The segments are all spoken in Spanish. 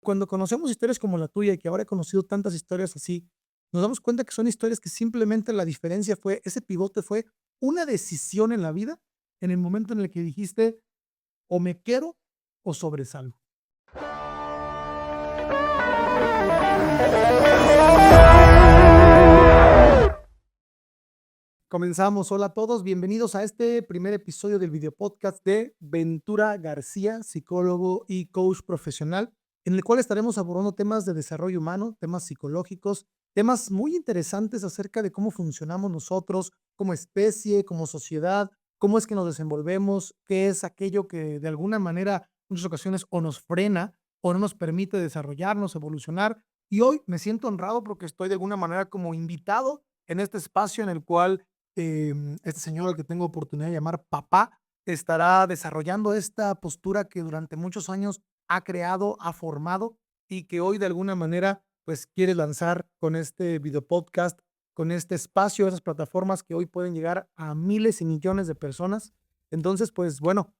cuando conocemos historias como la tuya y que ahora he conocido tantas historias así, nos damos cuenta que son historias que simplemente la diferencia fue, ese pivote fue una decisión en la vida en el momento en el que dijiste o me quiero o sobresalgo. Comenzamos. Hola a todos, bienvenidos a este primer episodio del video podcast de Ventura García, psicólogo y coach profesional, en el cual estaremos abordando temas de desarrollo humano, temas psicológicos, temas muy interesantes acerca de cómo funcionamos nosotros como especie, como sociedad, cómo es que nos desenvolvemos, qué es aquello que de alguna manera, en muchas ocasiones, o nos frena o no nos permite desarrollarnos, evolucionar. Y hoy me siento honrado porque estoy de alguna manera como invitado en este espacio en el cual este señor al que tengo oportunidad de llamar papá, estará desarrollando esta postura que durante muchos años ha creado, ha formado y que hoy de alguna manera pues quiere lanzar con este video podcast, con este espacio, esas plataformas que hoy pueden llegar a miles y millones de personas. Entonces, pues bueno,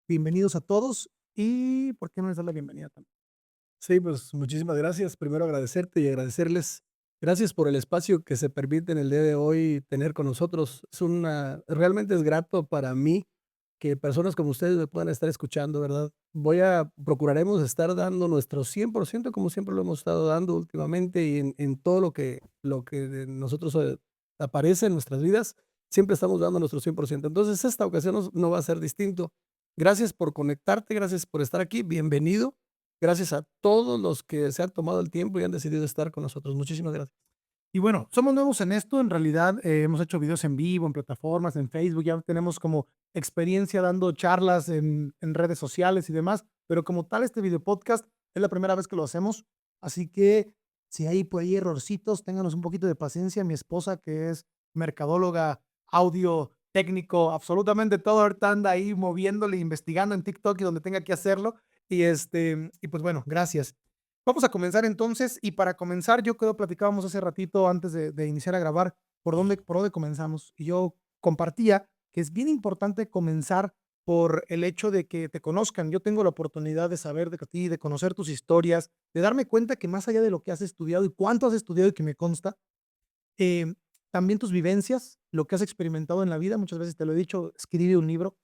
bienvenidos a todos y ¿por qué no les da la bienvenida también? Sí, pues muchísimas gracias. Primero agradecerte y agradecerles. Gracias por el espacio que se permite en el día de hoy tener con nosotros. Realmente es grato para mí que personas como ustedes me puedan estar escuchando, ¿verdad? Procuraremos estar dando nuestro 100% como siempre lo hemos estado dando últimamente y en todo lo que de nosotros aparece en nuestras vidas, siempre estamos dando nuestro 100%. Entonces, esta ocasión no va a ser distinto. Gracias por conectarte, gracias por estar aquí. Bienvenido. Gracias a todos los que se han tomado el tiempo y han decidido estar con nosotros. Muchísimas gracias. Y bueno, somos nuevos en esto, en realidad hemos hecho videos en vivo, en plataformas, en Facebook, ya tenemos como experiencia dando charlas en redes sociales y demás, pero como tal este video podcast es la primera vez que lo hacemos, así que si hay por ahí errorcitos, ténganos un poquito de paciencia. Mi esposa, que es mercadóloga, audio, técnico, absolutamente todo, ahorita anda ahí moviéndole, investigando en TikTok y donde tenga que hacerlo, y pues bueno, gracias. Vamos a comenzar entonces, y para comenzar, yo creo platicábamos hace ratito antes de iniciar a grabar por dónde comenzamos. Y yo compartía que es bien importante comenzar por el hecho de que te conozcan. Yo tengo la oportunidad de saber de ti, de conocer tus historias, de darme cuenta que más allá de lo que has estudiado y cuánto has estudiado y que me consta, eh, también tus vivencias, lo que has experimentado en la vida, muchas veces te lo he dicho, escribe un libro.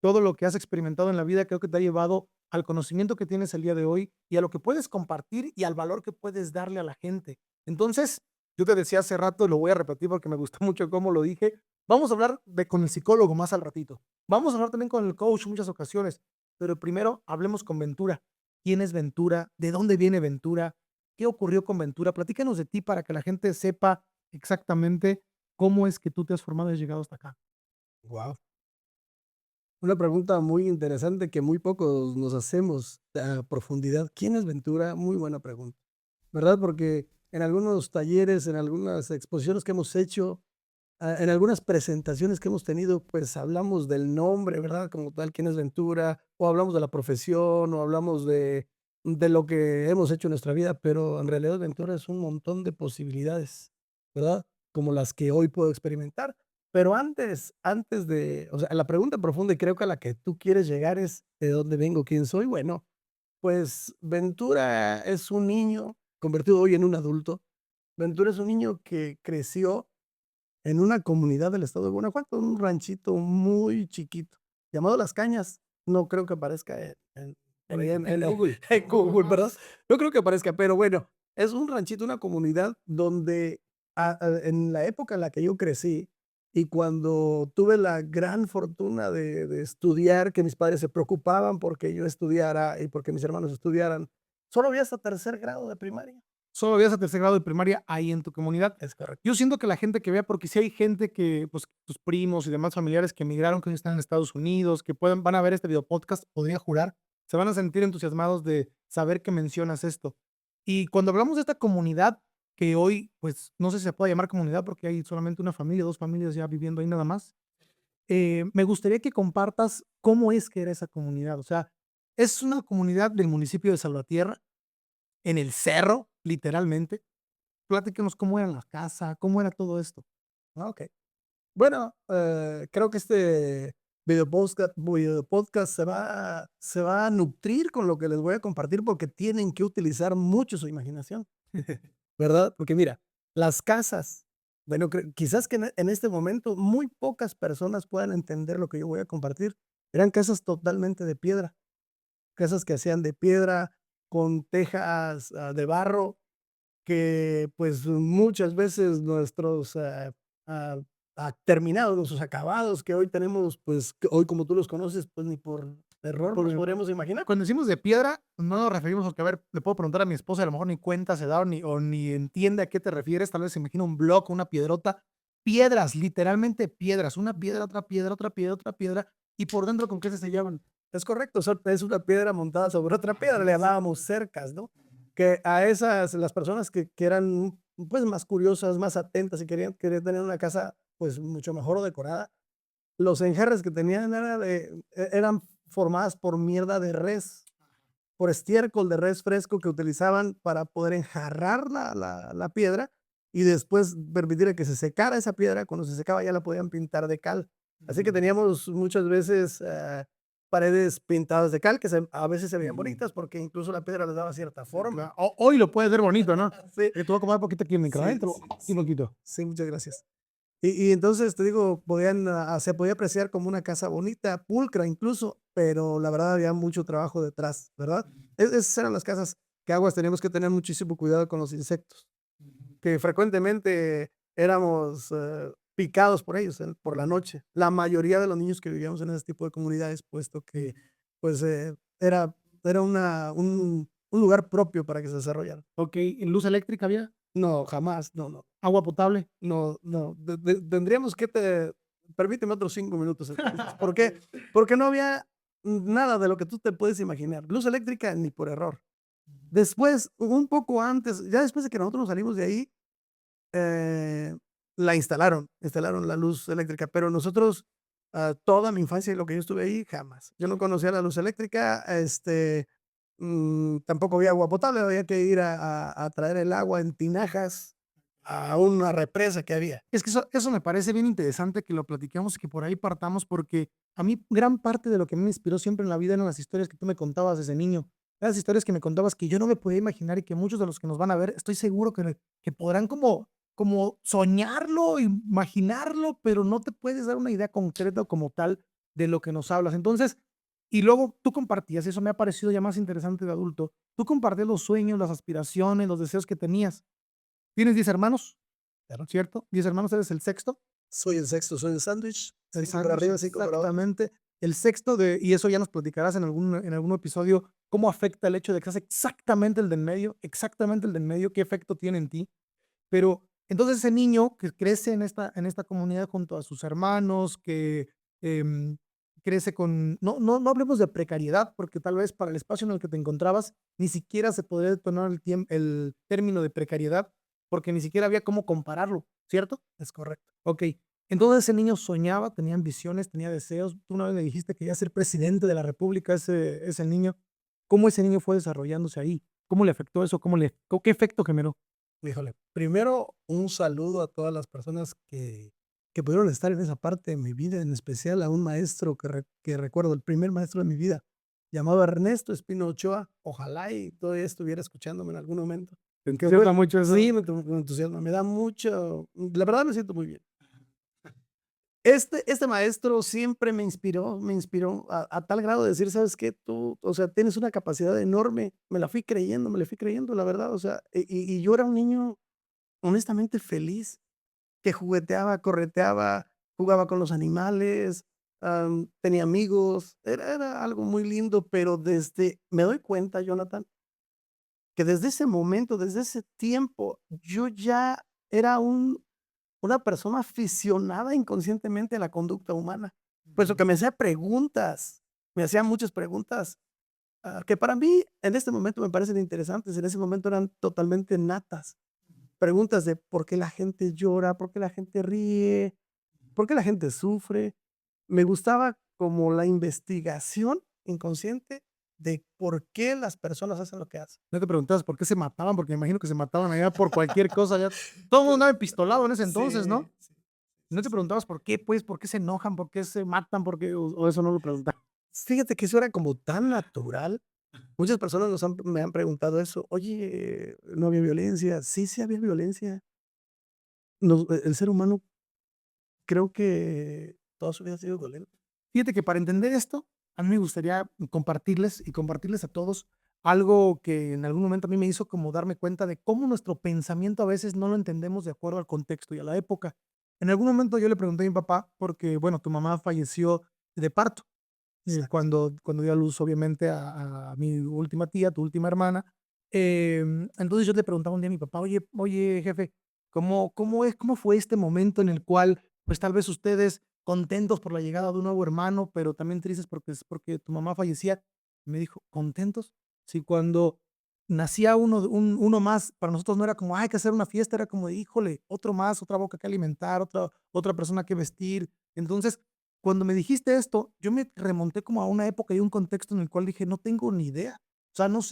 Todo lo que has experimentado en la vida creo que te ha llevado al conocimiento que tienes el día de hoy y a lo que puedes compartir y al valor que puedes darle a la gente. Entonces, yo te decía hace rato, lo voy a repetir porque me gustó mucho cómo lo dije, vamos a hablar con el psicólogo más al ratito. Vamos a hablar también con el coach en muchas ocasiones, pero primero hablemos con Ventura. ¿Quién es Ventura? ¿De dónde viene Ventura? ¿Qué ocurrió con Ventura? Platícanos de ti para que la gente sepa exactamente cómo es que tú te has formado y has llegado hasta acá. Wow. Una pregunta muy interesante que muy pocos nos hacemos a profundidad. ¿Quién es Ventura? Muy buena pregunta, ¿verdad? Porque en algunos talleres, en algunas exposiciones que hemos hecho, en algunas presentaciones que hemos tenido, pues hablamos del nombre, ¿verdad? Como tal, quién es Ventura, o hablamos de la profesión, o hablamos de lo que hemos hecho en nuestra vida, pero en realidad Ventura es un montón de posibilidades, ¿verdad? Como las que hoy puedo experimentar. Pero antes de, o sea, la pregunta profunda y creo que a la que tú quieres llegar es, ¿de dónde vengo? ¿Quién soy? Bueno, pues Ventura es un niño convertido hoy en un adulto. Ventura es un niño que creció en una comunidad del estado de Guanajuato, un ranchito muy chiquito, llamado Las Cañas. No creo que aparezca por ahí En Google. en Google, ¿verdad? No creo que aparezca, pero bueno, es un ranchito, una comunidad donde en la época en la que yo crecí y cuando tuve la gran fortuna de estudiar, que mis padres se preocupaban porque yo estudiara y porque mis hermanos estudiaran, solo había hasta tercer grado de primaria. Solo habías a tercer grado de primaria ahí en tu comunidad. Es correcto. Yo siento que la gente que vea, porque si hay gente que, pues, tus primos y demás familiares que emigraron, que hoy están en Estados Unidos, que pueden van a ver este video podcast, podría jurar, se van a sentir entusiasmados de saber que mencionas esto. Y cuando hablamos de esta comunidad, que hoy, pues, no sé si se puede llamar comunidad porque hay solamente una familia, 2 familias ya viviendo ahí nada más, me gustaría que compartas cómo es que era esa comunidad. O sea, es una comunidad del municipio de Salvatierra, en el cerro, literalmente. Platícanos cómo era la casa, cómo era todo esto. Ah, okey. Bueno, creo que video podcast se va a nutrir con lo que les voy a compartir porque tienen que utilizar mucho su imaginación, ¿verdad? Porque mira, las casas, bueno, quizás que en este momento muy pocas personas puedan entender lo que yo voy a compartir. Eran casas totalmente de piedra, casas que hacían de piedra con tejas de barro, que pues muchas veces nuestros ah, terminados, nuestros acabados que hoy tenemos, pues que hoy como tú los conoces, pues ni por error nos Porque podríamos imaginar. cuando decimos de piedra, no nos referimos a que, a ver, le puedo preguntar a mi esposa, a lo mejor ni cuenta se da o ni entiende a qué te refieres, tal vez se imagina un bloque, una piedrota. Piedras, literalmente piedras, una piedra, otra piedra, otra piedra, otra piedra, y por dentro con qué se sellaban. Es correcto, es una piedra montada sobre otra piedra, le llamábamos cercas, ¿no? Que a esas, las personas que eran pues más curiosas, más atentas y querían tener una casa pues mucho mejor decorada, los enjerres que tenían eran formadas por mierda de res, por estiércol de res fresco que utilizaban para poder enjarrar la piedra y después permitir que se secara esa piedra. Cuando se secaba ya la podían pintar de cal. Así que teníamos muchas veces paredes pintadas de cal que a veces se veían bonitas porque incluso la piedra les daba cierta forma. Hoy lo puedes ver bonito, ¿no? Sí, Te voy a comer poquito aquí en mi sí, adentro, sí, un sí. poquito. Sí, muchas gracias. Y entonces te digo, se podía apreciar como una casa bonita, pulcra incluso, pero la verdad había mucho trabajo detrás, ¿verdad? Esas eran las casas que aguas teníamos que tener muchísimo cuidado con los insectos, que frecuentemente éramos picados por ellos por la noche. La mayoría de los niños que vivíamos en ese tipo de comunidades, puesto que pues era un lugar propio para que se desarrollaran. Ok, ¿luz eléctrica había? No, jamás, no, no. ¿Agua potable? No, no, tendríamos que permíteme otros 5 minutos entonces, ¿por qué? Porque no había nada de lo que tú te puedes imaginar, luz eléctrica ni por error. Después, un poco antes, ya después de que nosotros nos salimos de ahí, eh, instalaron la luz eléctrica, pero nosotros, toda mi infancia y lo que yo estuve ahí, jamás. Yo no conocía la luz eléctrica, tampoco había agua potable, había que ir a traer el agua en tinajas a una represa que había. Es que eso me parece bien interesante que lo platiquemos y que por ahí partamos, porque a mí gran parte de lo que me inspiró siempre en la vida eran las historias que tú me contabas desde niño. Las historias que me contabas que yo no me podía imaginar y que muchos de los que nos van a ver, estoy seguro que podrán como soñarlo, imaginarlo, pero no te puedes dar una idea concreta como tal de lo que nos hablas. Entonces, y luego tú compartías, eso me ha parecido ya más interesante de adulto, tú compartías los sueños, las aspiraciones, los deseos que tenías. ¿Tienes 10 hermanos? Claro. ¿Cierto? 10 hermanos, ¿eres el sexto? Soy el sexto, soy el sándwich, El 5 para sándwich, arriba, 5 para abajo. exactamente. El sexto y eso ya nos platicarás en algún episodio, cómo afecta el hecho de que seas exactamente el del medio, qué efecto tiene en ti. Pero entonces ese niño que crece en esta comunidad junto a sus hermanos, que em, crece con, no hablemos de precariedad, porque tal vez para el espacio en el que te encontrabas ni siquiera se podría detonar el término de precariedad, porque ni siquiera había cómo compararlo, ¿cierto? Es correcto. Ok, entonces ese niño soñaba, tenía ambiciones, tenía deseos. Tú una vez me dijiste que ya ser presidente de la república ese niño. ¿Cómo ese niño fue desarrollándose ahí? ¿Cómo le afectó eso? ¿Qué efecto generó? Híjole, primero un saludo a todas las personas que pudieron estar en esa parte de mi vida, en especial a un maestro que recuerdo, el primer maestro de mi vida, llamado Ernesto Espino Ochoa. Ojalá y todavía estuviera escuchándome en algún momento. ¿Te Que fue, entusiasma mucho eso? sí, me entusiasma, me da mucho, la verdad me siento muy bien. Este maestro siempre me inspiró a tal grado de decir, ¿sabes qué? Tú, o sea, tienes una capacidad enorme. Me la fui creyendo, la verdad. O sea, y yo era un niño honestamente feliz, que jugueteaba, correteaba, jugaba con los animales, tenía amigos, era algo muy lindo, pero me doy cuenta, Jonathan, que desde ese momento, desde ese tiempo, yo ya era una persona aficionada inconscientemente a la conducta humana, puesto que me hacía preguntas, me hacía muchas preguntas, que para mí en este momento me parecen interesantes, en ese momento eran totalmente natas. Preguntas de por qué la gente llora, por qué la gente ríe, por qué la gente sufre. Me gustaba como la investigación inconsciente de por qué las personas hacen lo que hacen. ¿No te preguntabas por qué se mataban? Porque me imagino que se mataban allá por cualquier cosa. Ya. Todo el mundo andaba empistolado en ese entonces, Sí, ¿no? sí, ¿No te preguntabas por qué, pues? ¿Por qué se enojan? ¿Por qué se matan? ¿Por qué? O eso no lo preguntabas. Fíjate que eso era como tan natural. Muchas personas me han preguntado eso: "Oye, ¿no había violencia?". Sí, sí había violencia. El ser humano creo que toda su vida ha sido violento. Fíjate que para entender esto, a mí me gustaría compartirles a todos algo que en algún momento a mí me hizo como darme cuenta de cómo nuestro pensamiento a veces no lo entendemos de acuerdo al contexto y a la época. En algún momento yo le pregunté a mi papá, porque, bueno, tu mamá falleció de parto, Exacto. cuando dio a luz, obviamente, a mi última tía, tu última hermana. Entonces yo le preguntaba un día a mi papá, oye, jefe, ¿cómo fue este momento en el cual, pues tal vez ustedes contentos por la llegada de un nuevo hermano, pero también tristes porque tu mamá fallecía? Me dijo, ¿contentos? Si cuando nacía uno más, para nosotros no era como, hay que hacer una fiesta, era como, de, híjole, otro más, otra boca que alimentar, otra persona que vestir. Entonces, cuando me dijiste esto, yo me remonté como a una época y un contexto en el cual dije, no tengo ni idea. O sea, no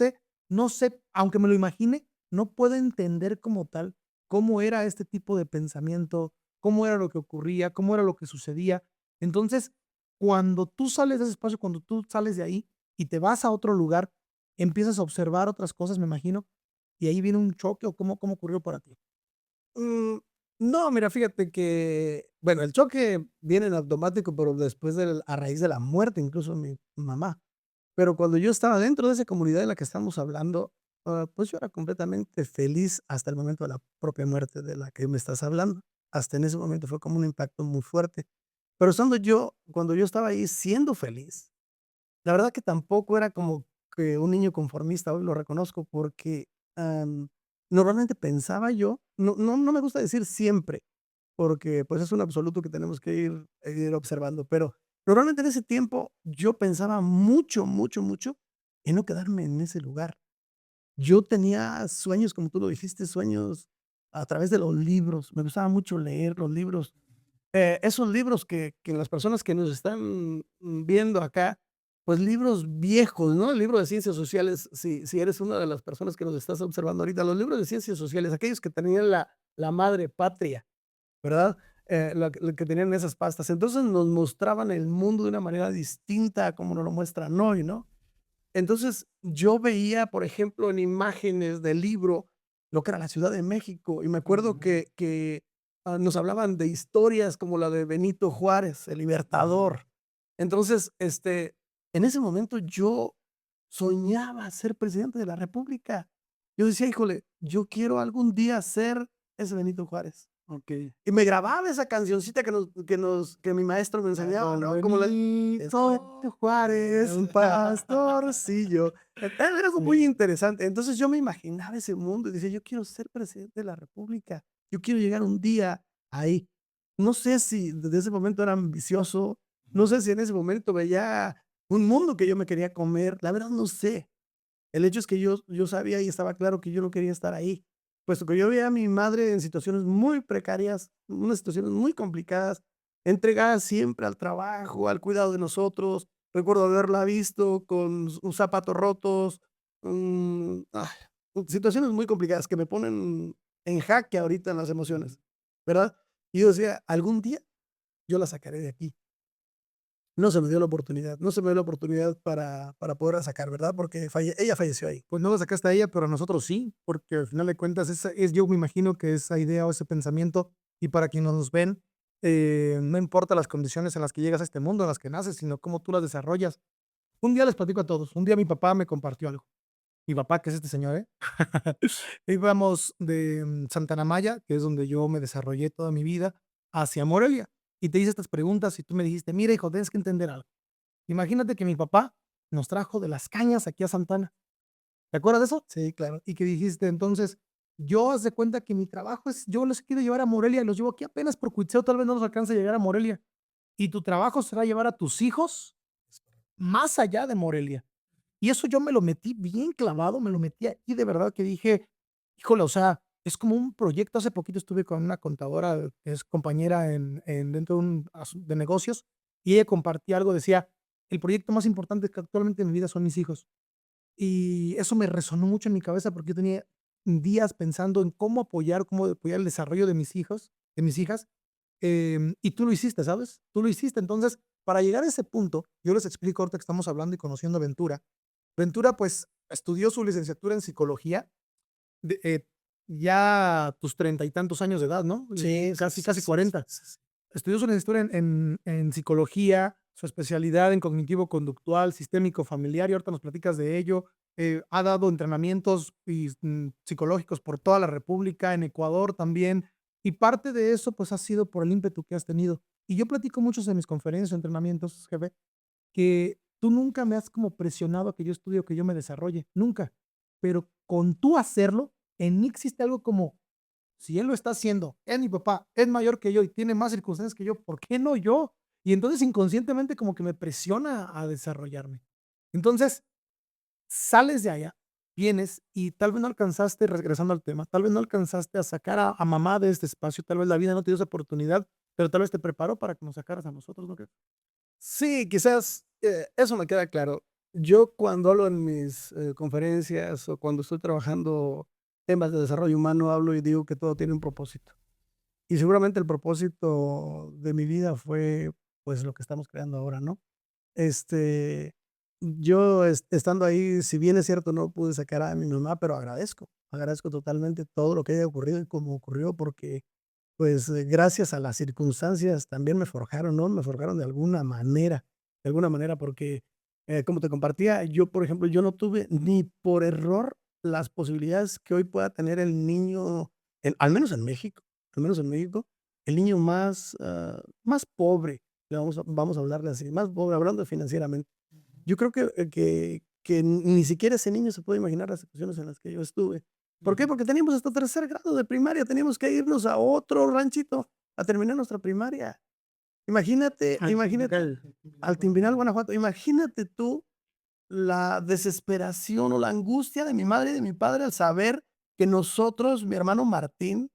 sé, aunque me lo imagine, no puedo entender como tal cómo era este tipo de pensamiento, cómo era lo que ocurría, cómo era lo que sucedía. Entonces, cuando tú sales de ese espacio, cuando tú sales de ahí y te vas a otro lugar, empiezas a observar otras cosas, me imagino, y ahí viene un choque o cómo ocurrió para ti. Mm, no, mira, fíjate que, bueno, el choque viene en automático, pero después a raíz de la muerte, incluso de mi mamá. Pero cuando yo estaba dentro de esa comunidad de la que estamos hablando, pues yo era completamente feliz hasta el momento de la propia muerte de la que me estás hablando. Hasta en ese momento fue como un impacto muy fuerte. Pero cuando yo estaba ahí siendo feliz, la verdad que tampoco era como que un niño conformista, hoy lo reconozco, porque, normalmente pensaba yo, no me gusta decir siempre, porque, pues, es un absoluto que tenemos que ir observando, pero normalmente en ese tiempo yo pensaba mucho, mucho, mucho en no quedarme en ese lugar. Yo tenía sueños, como tú lo dijiste, sueños a través de los libros. Me gustaba mucho leer los libros. Esos libros que las personas que nos están viendo acá, pues libros viejos, ¿no? El libro de ciencias sociales, si eres una de las personas que nos estás observando ahorita, los libros de ciencias sociales, aquellos que tenían la madre patria, ¿verdad? Lo que tenían esas pastas. Entonces nos mostraban el mundo de una manera distinta a como nos lo muestran hoy, ¿no? Entonces, yo veía, por ejemplo, en imágenes del libro, lo que era la Ciudad de México, y me acuerdo que nos hablaban de historias como la de Benito Juárez, el libertador. Entonces, en ese momento yo soñaba ser presidente de la república. Yo decía: "Híjole, yo quiero algún día ser ese Benito Juárez". Ok. Y me grababa esa cancioncita que mi maestro me enseñaba, Don ¿no? Como la Benito Juárez, un pastorcillo. Era algo muy Sí. interesante. Entonces, yo me imaginaba ese mundo y decía: "Yo quiero ser presidente de la república. Yo quiero llegar un día ahí". No sé si desde ese momento era ambicioso, no sé si en ese momento veía un mundo que yo me quería comer, la verdad no sé. El hecho es que yo sabía y estaba claro que yo no quería estar ahí, puesto que yo veía a mi madre en situaciones muy precarias, unas situaciones muy complicadas, entregada siempre al trabajo, al cuidado de nosotros. Recuerdo haberla visto con sus zapatos rotos, situaciones muy complicadas que me ponen en jaque ahorita en las emociones, ¿verdad? Y yo decía: "Algún día yo la sacaré de aquí". No se me dio la oportunidad, no se me dio la oportunidad para poderla sacar, ¿verdad? Porque ella falleció ahí. Pues no la sacaste a ella, pero a nosotros sí, porque al final de cuentas yo me imagino que esa idea o ese pensamiento, y para quienes nos ven, no importa las condiciones en las que llegas a este mundo, en las que naces, sino cómo tú las desarrollas. Un día les platico a todos, un día mi papá me compartió algo. Mi papá, que es este señor, ¿eh? Íbamos de Santana Maya, que es donde yo me desarrollé toda mi vida, hacia Morelia. Y te hice estas preguntas y tú me dijiste, mira, hijo, tienes que entender algo. Imagínate que mi papá nos trajo de las cañas aquí a Santana. ¿Te acuerdas de eso? Sí, claro. Y que dijiste, entonces, yo haz de cuenta que mi trabajo es, yo los quiero llevar a Morelia y los llevo aquí apenas por Cuitzeo, tal vez no nos alcance a llegar a Morelia. Y tu trabajo será llevar a tus hijos más allá de Morelia. Y eso yo me lo metí bien clavado, me lo metí ahí de verdad que dije, híjole, o sea, es como un proyecto. Hace poquito estuve con una contadora que es compañera dentro de negocios y ella compartía algo, decía, el proyecto más importante que actualmente en mi vida son mis hijos. Y eso me resonó mucho en mi cabeza porque yo tenía días pensando en cómo apoyar el desarrollo de mis hijos, de mis hijas. Y tú lo hiciste, ¿sabes? Tú lo hiciste. Entonces, para llegar a ese punto, yo les explico ahorita que estamos hablando y conociendo a Ventura. Ventura, pues, estudió su licenciatura en psicología, de, ya a tus 30 y tantos años de edad, ¿no? Sí, sí, Casi, sí, casi sí, sí, 40. sí, sí. Estudió su licenciatura en psicología, su especialidad en cognitivo-conductual, sistémico familiar, y ahorita nos platicas de ello. Ha dado entrenamientos psicológicos por toda la República, en Ecuador también, y parte de eso pues ha sido por el ímpetu que has tenido. Y yo platico muchos en mis conferencias o entrenamientos, jefe, que tú nunca me has como presionado a que yo estudie o que yo me desarrolle, nunca. Pero con tú hacerlo, en mí existe algo como, si él lo está haciendo, es mi papá, es mayor que yo y tiene más circunstancias que yo, ¿por qué no yo? Y entonces inconscientemente como que me presiona a desarrollarme. Entonces, sales de allá, vienes y tal vez no alcanzaste, regresando al tema, tal vez no alcanzaste a sacar a mamá de este espacio, tal vez la vida no te dio esa oportunidad, pero tal vez te preparó para que nos sacaras a nosotros, ¿no crees? Sí, quizás, eso me queda claro. Yo cuando hablo en mis, conferencias o cuando estoy trabajando temas de desarrollo humano, hablo y digo que todo tiene un propósito. Y seguramente el propósito de mi vida fue, pues, lo que estamos creando ahora, ¿no? Este, yo estando ahí, si bien es cierto, no pude sacar a mi mamá, pero agradezco totalmente todo lo que haya ocurrido y cómo ocurrió, porque pues, gracias a las circunstancias también me forjaron, ¿no? Me forjaron de alguna manera, porque, como te compartía, yo, por ejemplo, yo no tuve ni por error las posibilidades que hoy pueda tener el niño, al menos en México, el niño más, más pobre, le vamos a hablarle así, más pobre, hablando financieramente. Yo creo que ni siquiera ese niño se puede imaginar las situaciones en las que yo estuve. ¿Por qué? Ujú. Porque teníamos hasta tercer grado de primaria, teníamos que irnos a otro ranchito a terminar nuestra primaria. Imagínate, Al imagínate, Timpical. al Timbinal, Guanajuato, imagínate tú la desesperación o la angustia de mi madre y de mi padre al saber que nosotros, mi hermano Martín,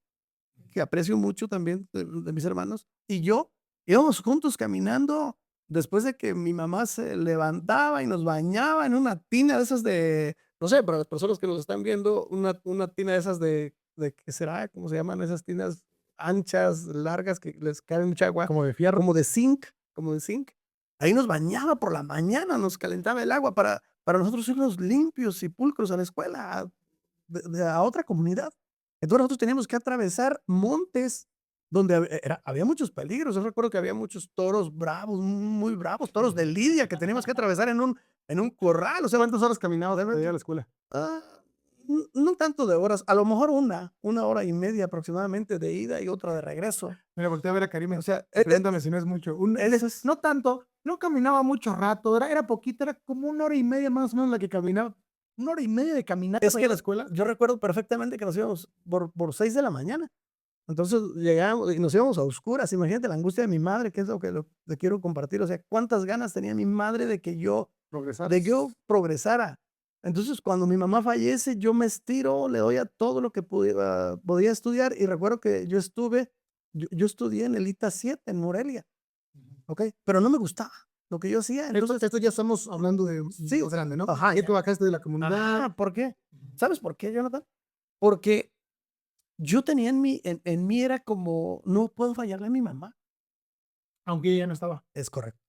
que aprecio mucho también de mis hermanos, y yo íbamos juntos caminando después de que mi mamá se levantaba y nos bañaba en una tina de esas de, no sé, para las personas que nos están viendo, una tina de esas de, ¿qué será? ¿Cómo se llaman esas tinas anchas, largas, que les cae mucha agua? Como de fierro. Como de zinc, como de zinc. Ahí nos bañaba por la mañana, nos calentaba el agua para nosotros irnos limpios y pulcros a la escuela, a otra comunidad. Entonces nosotros teníamos que atravesar montes donde había muchos peligros. Yo recuerdo que había muchos toros bravos, muy bravos, toros de lidia que teníamos que atravesar en un corral. O sea, ¿Cuántas horas caminabas para ir a realmente, la escuela? ah, no tanto de horas, a lo mejor una hora y media aproximadamente de ida y otra de regreso. Mira, volteé a ver a Karime. O sea, Pregúntame si no es mucho. eso es, No tanto, no caminaba mucho rato, era poquito, era como una hora y media más o menos la que caminaba. Una hora y media de caminar es para ir a que la escuela. yo recuerdo perfectamente que nos íbamos por 6 de la mañana. Entonces llegábamos y nos íbamos a oscuras. Imagínate la angustia de mi madre, que es lo que te quiero compartir. O sea, cuántas ganas tenía mi madre Progresar. de que yo progresara. Entonces, cuando mi mamá fallece, yo me estiro, le doy a todo lo que podía estudiar. Y recuerdo que yo estudié en el ITA 7 en Morelia, ¿ok? Pero no me gustaba lo que yo hacía. Entonces, Esto ya estamos hablando de sí, más grande, ¿no? ajá, Ya te bajaste de la comunidad. ajá, ¿por qué? ¿Sabes por qué, Jonathan? Porque yo tenía en mí era como, no puedo fallarle a mi mamá. Aunque ella ya no estaba. Es correcto.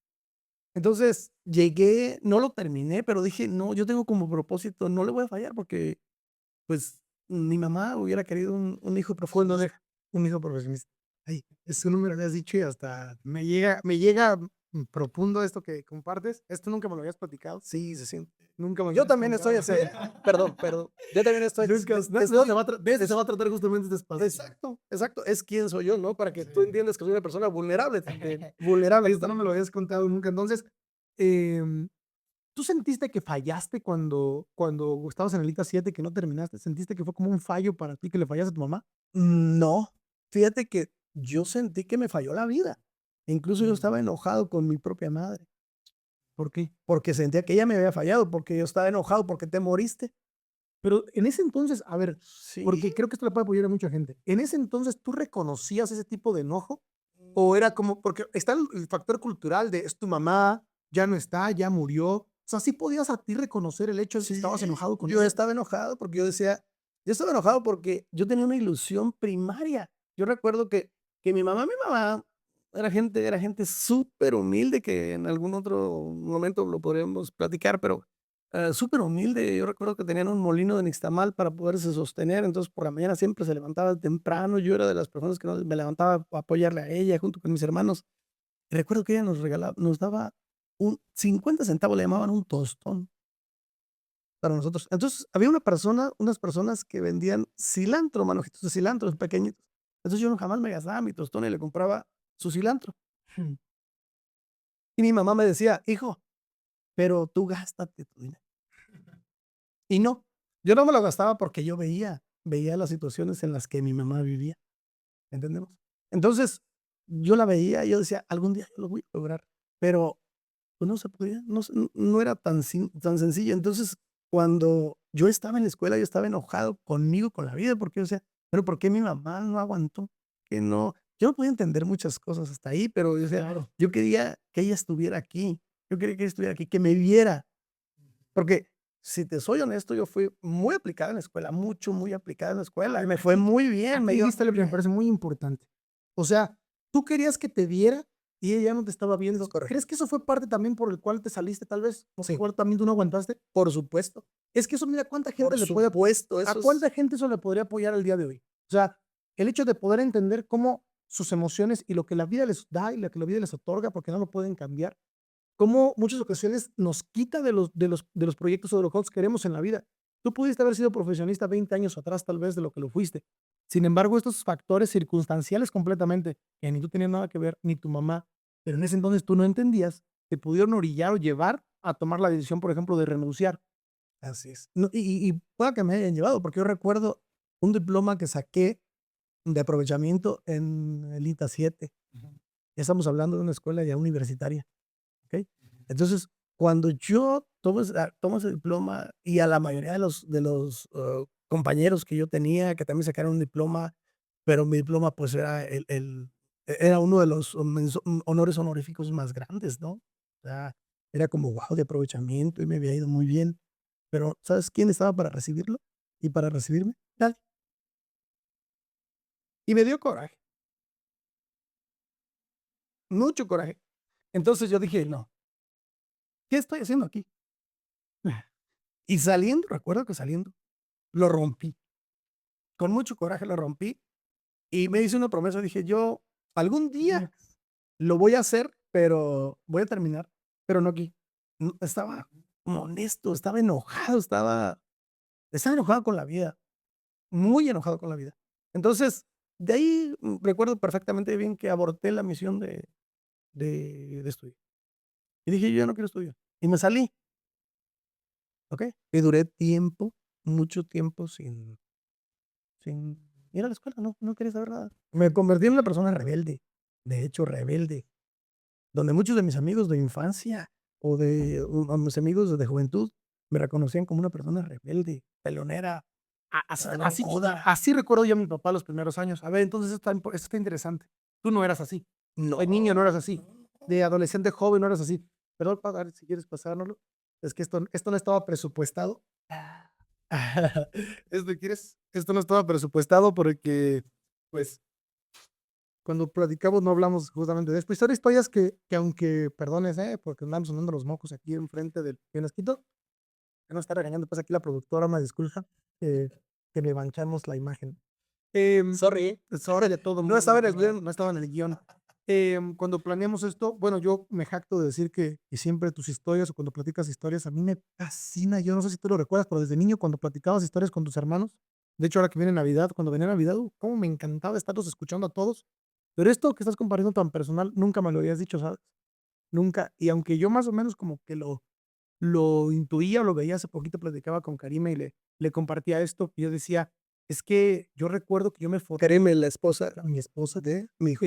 Entonces, llegué, no lo terminé, pero dije: "No, yo tengo como propósito, no le voy a fallar", porque, pues, mi mamá hubiera querido un hijo Fue no profesionista. deja un hijo profesionista. Ay, es un número, le has dicho y hasta me llega profundo esto que compartes. Esto nunca me lo habías platicado. Sí, se siente. Nunca me Yo habías también contado. estoy así, perdón, yo también estoy Nunca, de eso estoy de eso se es va a tratar justamente este espacio. exacto, exacto, es quién soy yo, ¿no? Para que tú Sí. entiendas que soy una persona vulnerable también, vulnerable Esto no me también. lo habías contado nunca. Entonces, em, ¿tú sentiste que fallaste cuando estabas en el ITA 7 que no terminaste? ¿Sentiste que fue como un fallo para ti que le fallaste a tu mamá? No, fíjate que yo sentí que me falló la vida. Incluso yo estaba enojado con mi propia madre, ¿Por qué? porque sentía que ella me había fallado, porque yo estaba enojado, porque te moriste. Pero en ese entonces, a ver, Sí. porque creo que esto le puede apoyar a mucha gente. ¿En ese entonces tú reconocías ese tipo de enojo? ¿O era como, porque está el factor cultural de es tu mamá, ya no está, ya murió? O sea, ¿sí podías a ti reconocer el hecho de que Sí, estabas enojado con yo ella? estaba enojado porque yo estaba enojado porque yo tenía una ilusión primaria. Yo recuerdo que que mi mamá era gente súper humilde, que en algún otro momento lo podríamos platicar, pero, súper humilde. Yo recuerdo que tenían un molino de nixtamal para poderse sostener, entonces, por la mañana siempre se levantaba temprano. Yo era de las personas que no me levantaba a apoyarle a ella junto con mis hermanos. Y recuerdo que ella nos daba un 50 centavos, le llamaban un tostón para nosotros. Entonces, había unas personas que vendían cilantro, manojitos de cilantro pequeñitos. Entonces, yo jamás me gastaba mi tostón y le compraba su cilantro. Mm. Y mi mamá me decía: "Hijo, pero tú gástate tu dinero". Y no, yo no me lo gastaba porque yo veía las situaciones en las que mi mamá vivía, ¿entendemos? Entonces, yo la veía y yo decía: "Algún día yo lo voy a lograr", pero pues no se podía, no era tan sencillo. Entonces, cuando yo estaba en la escuela, yo estaba enojado conmigo, con la vida, porque yo decía: "Pero, ¿por qué mi mamá no aguantó?". Que no Yo no podía entender muchas cosas hasta ahí, pero yo decía, Claro. yo quería que ella estuviera aquí, yo quería que ella estuviera aquí, que me viera, porque si te soy honesto, yo fui muy aplicado en la escuela, muy aplicado en la escuela, y me fue muy bien, me Aquí iba dijiste algo que me parece muy importante. O sea, tú querías que te viera y ella ya no te estaba es viendo. correcto. ¿Crees que eso fue parte también por el cual te saliste, tal vez? ¿Por el Sí, cual también tú no aguantaste? por supuesto, Es que eso, mira, ¿cuánta gente por le puede supuesto, a eso es cuánta gente eso le podría apoyar al día de hoy? O sea, el hecho de poder entender cómo sus emociones y lo que la vida les da y lo que la vida les otorga, porque no lo pueden cambiar, cómo muchas ocasiones nos quita de los proyectos o de lo que nosotros queremos en la vida. Tú pudiste haber sido profesionista 20 años atrás, tal vez, de lo que lo fuiste. Sin embargo, estos factores circunstanciales completamente, que ni tú tenías nada que ver, ni tu mamá, pero en ese entonces tú no entendías, te pudieron orillar o llevar a tomar la decisión, por ejemplo, de renunciar. así es. No, y pueda que me hayan llevado, porque yo recuerdo un diploma que saqué de aprovechamiento en el ITA 7. Ujú. Ya estamos hablando de una escuela ya universitaria, ¿okey? Entonces, cuando yo tomo ese diploma y a la mayoría de los compañeros que yo tenía, que también sacaron un diploma, pero mi diploma, pues, era uno de los honores honoríficos más grandes, ¿no? O sea, era como, guau, de aprovechamiento y me había ido muy bien. Pero, ¿sabes quién estaba para recibirlo y para recibirme? Nadie. Y me dio coraje, mucho coraje. Entonces yo dije: "No, ¿qué estoy haciendo aquí?". Y saliendo, recuerdo que saliendo, lo rompí. Con mucho coraje lo rompí y me hice una promesa. Dije: "Yo algún día lo voy a hacer, pero voy a terminar, pero no aquí". Estaba molesto, estaba enojado con la vida, muy enojado con la vida. Entonces, de ahí, recuerdo perfectamente bien que aborté la misión de estudio. Y dije: "Yo ya no quiero estudiar". Y me salí, ¿okey? Y duré tiempo, mucho tiempo sin ir a la escuela, no quería saber nada. Me convertí en una persona rebelde, de hecho, rebelde, donde muchos de mis amigos de infancia o mis amigos de juventud me reconocían como una persona rebelde, pelonera, Así, enojuda. así recuerdo yo a mi papá los primeros años. A ver, entonces esto está interesante. Tú no eras así. De niño no No, eras así. De adolescente joven no eras así. Perdón, padre, si quieres pasárnoslo. Es que esto no estaba presupuestado. Esto no estaba presupuestado porque, pues, cuando platicamos no hablamos justamente de esto. Son historias que aunque, perdones, porque andamos sonando los mocos aquí enfrente del pionasquito, que nos está regañando, pues aquí la productora, una disculpa, que le manchamos la imagen. sorry. Sorry de todo No mundo. estaba en el guión. No estaba en el guión. Cuando planeamos esto, bueno, yo me jacto de decir que siempre tus historias o cuando platicas historias, a mí me fascina. Yo no sé si tú lo recuerdas, pero desde niño, cuando platicabas historias con tus hermanos, de hecho, ahora que viene Navidad, cuando venía Navidad, cómo me encantaba estarlos escuchando a todos. Pero esto que estás compartiendo tan personal, nunca me lo habías dicho, ¿sabes? Nunca. Y aunque yo más o menos como que lo intuía o lo veía, hace poquito platicaba con Karima y le compartía esto, y yo decía, es que yo recuerdo que yo me formé, Créeme, la esposa mi esposa, de mi hijo.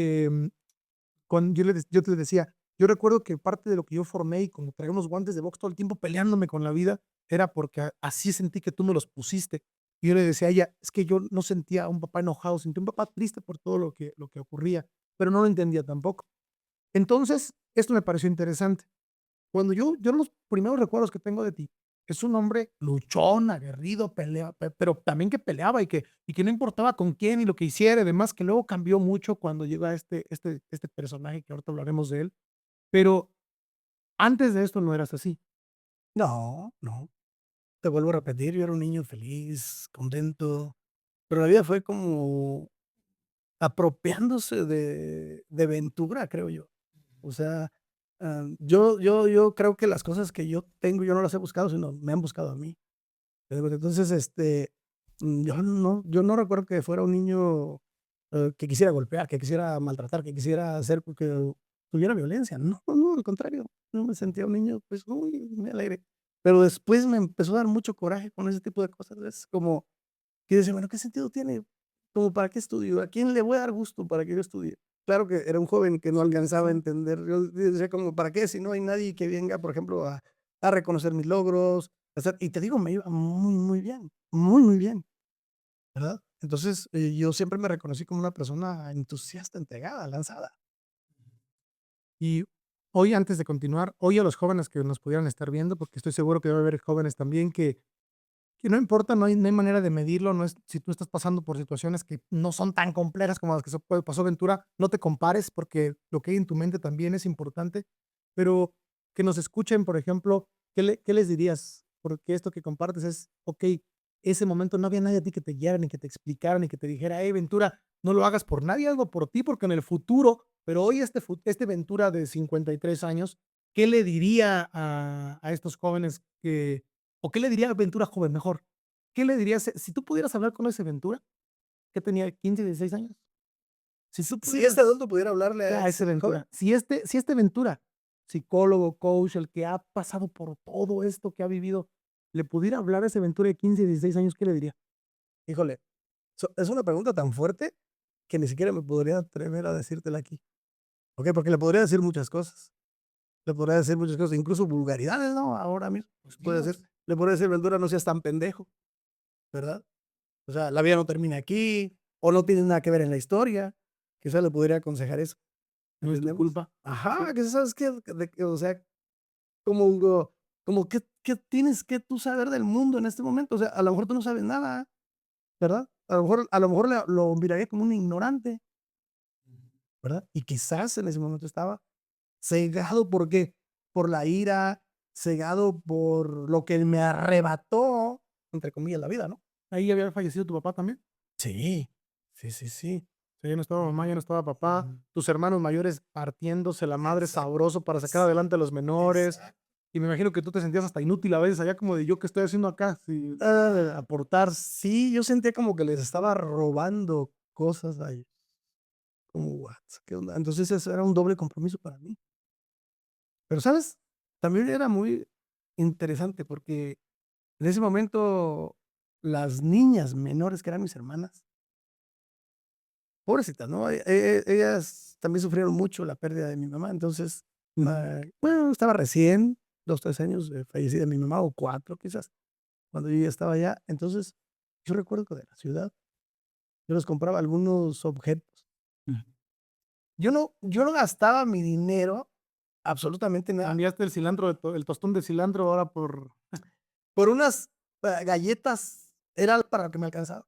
cuando yo te decía, yo recuerdo que parte de lo que yo formé y como traía unos guantes de box todo el tiempo peleándome con la vida, era porque así sentí que tú me los pusiste. Y yo le decía a ella, es que yo no sentía a un papá enojado, sentí un papá triste por todo lo que ocurría, pero no lo entendía tampoco. Entonces, esto me pareció interesante. Cuando yo los primeros recuerdos que tengo de ti es un hombre luchón, aguerrido, pero también que peleaba y que no importaba con quién y lo que hiciera y demás, que luego cambió mucho cuando llega este personaje, que ahorita hablaremos de él. Pero antes de esto no eras así. No, no, te vuelvo a repetir, yo era un niño feliz, contento, pero la vida fue como apropiándose de Ventura, creo yo. O sea, yo creo que las cosas que yo tengo, yo no las he buscado, sino me han buscado a mí. Entonces, yo no recuerdo que fuera un niño, que quisiera golpear, que quisiera maltratar, que quisiera hacer que tuviera violencia. No, no, al contrario, yo me sentía un niño, pues, muy alegre. Pero después me empezó a dar mucho coraje con ese tipo de cosas. Es como que decía: "Bueno, ¿qué sentido tiene? ¿Como para qué estudio? ¿A quién le voy a dar gusto para que yo estudie?". Claro que era un joven que no alcanzaba a entender. Yo decía como: "¿Para qué? Si no hay nadie que venga, por ejemplo, a reconocer mis logros", o sea, y te digo, me iba muy, muy bien, muy, muy bien, ¿verdad? Entonces, yo siempre me reconocí como una persona entusiasta, entregada, lanzada. Y hoy, antes de continuar, hoy a los jóvenes que nos pudieran estar viendo, porque estoy seguro que debe haber jóvenes también que no importa, no hay manera de medirlo, no es si tú estás pasando por situaciones que no son tan complejas como las que pasó Ventura, no te compares, porque lo que hay en tu mente también es importante, pero que nos escuchen, por ejemplo, ¿qué les dirías? Porque esto que compartes es, okey, ese momento no había nadie a ti que te guiara, ni que te explicara, ni que te dijera: "Hey, Ventura, no lo hagas por nadie, hazlo por ti, porque en el futuro", pero hoy este Ventura de 53 años, ¿qué le diría a estos jóvenes que o qué le diría Ventura joven mejor? ¿Qué le dirías si tú pudieras hablar con ese Ventura, que tenía 15, 16 años? Si tú Si este pudieras adulto pudiera hablarle a a ese ese joven, Ventura, si este Ventura, psicólogo, coach, el que ha pasado por todo esto que ha vivido, le pudiera hablar a ese Ventura de 15, 16 años, ¿qué le diría? híjole, es una pregunta tan fuerte que ni siquiera me podría atrever a decírtela aquí, ¿okey? Porque le podría decir muchas cosas. Le podría decir muchas cosas, incluso vulgaridades, ¿no? Ahora mismo, Pues puede decir, dinos. le podría decir: "Ventura, no seas tan pendejo", ¿verdad? O sea, la vida no termina aquí, o no tiene nada que ver en la historia. Quizás le podría aconsejar eso, No es tu ¿entendemos? culpa. Ajá, que sabes que o sea, como como qué tienes que tú saber del mundo en este momento. O sea, a lo mejor tú no sabes nada, ¿verdad? A lo mejor lo miraría como un ignorante, ¿verdad? Y quizás en ese momento estaba cegado, ¿por qué? Por la ira, cegado por lo que me arrebató, entre comillas, la vida, ¿no? ¿Ahí había fallecido tu papá también? Sí, sí, sí, sí. O sea, ya no estaba mamá, ya no estaba papá, tus hermanos mayores partiéndose la madre Exacto, sabroso para sacar adelante a los menores, exacto. y me imagino que tú te sentías hasta inútil a veces allá como de: "¿Yo qué estoy haciendo acá?". Sí, Aportar, sí, yo sentía como que les estaba robando cosas a ellos, como, what, ¿qué onda? Entonces, eso era un doble compromiso para mí. Pero, ¿sabes? También era muy interesante porque en ese momento las niñas menores, que eran mis hermanas, pobrecitas, ¿no? Ellas también sufrieron mucho la pérdida de mi mamá. Entonces, bueno, estaba recién 2, 3 años de fallecida mi mamá, o 4 quizás, cuando yo ya estaba allá. Entonces, yo recuerdo que de la ciudad, yo les compraba algunos objetos. Yo no gastaba mi dinero absolutamente nada cambiaste el cilantro el tostón de cilantro ahora por por unas, galletas, era para lo que me alcanzaba.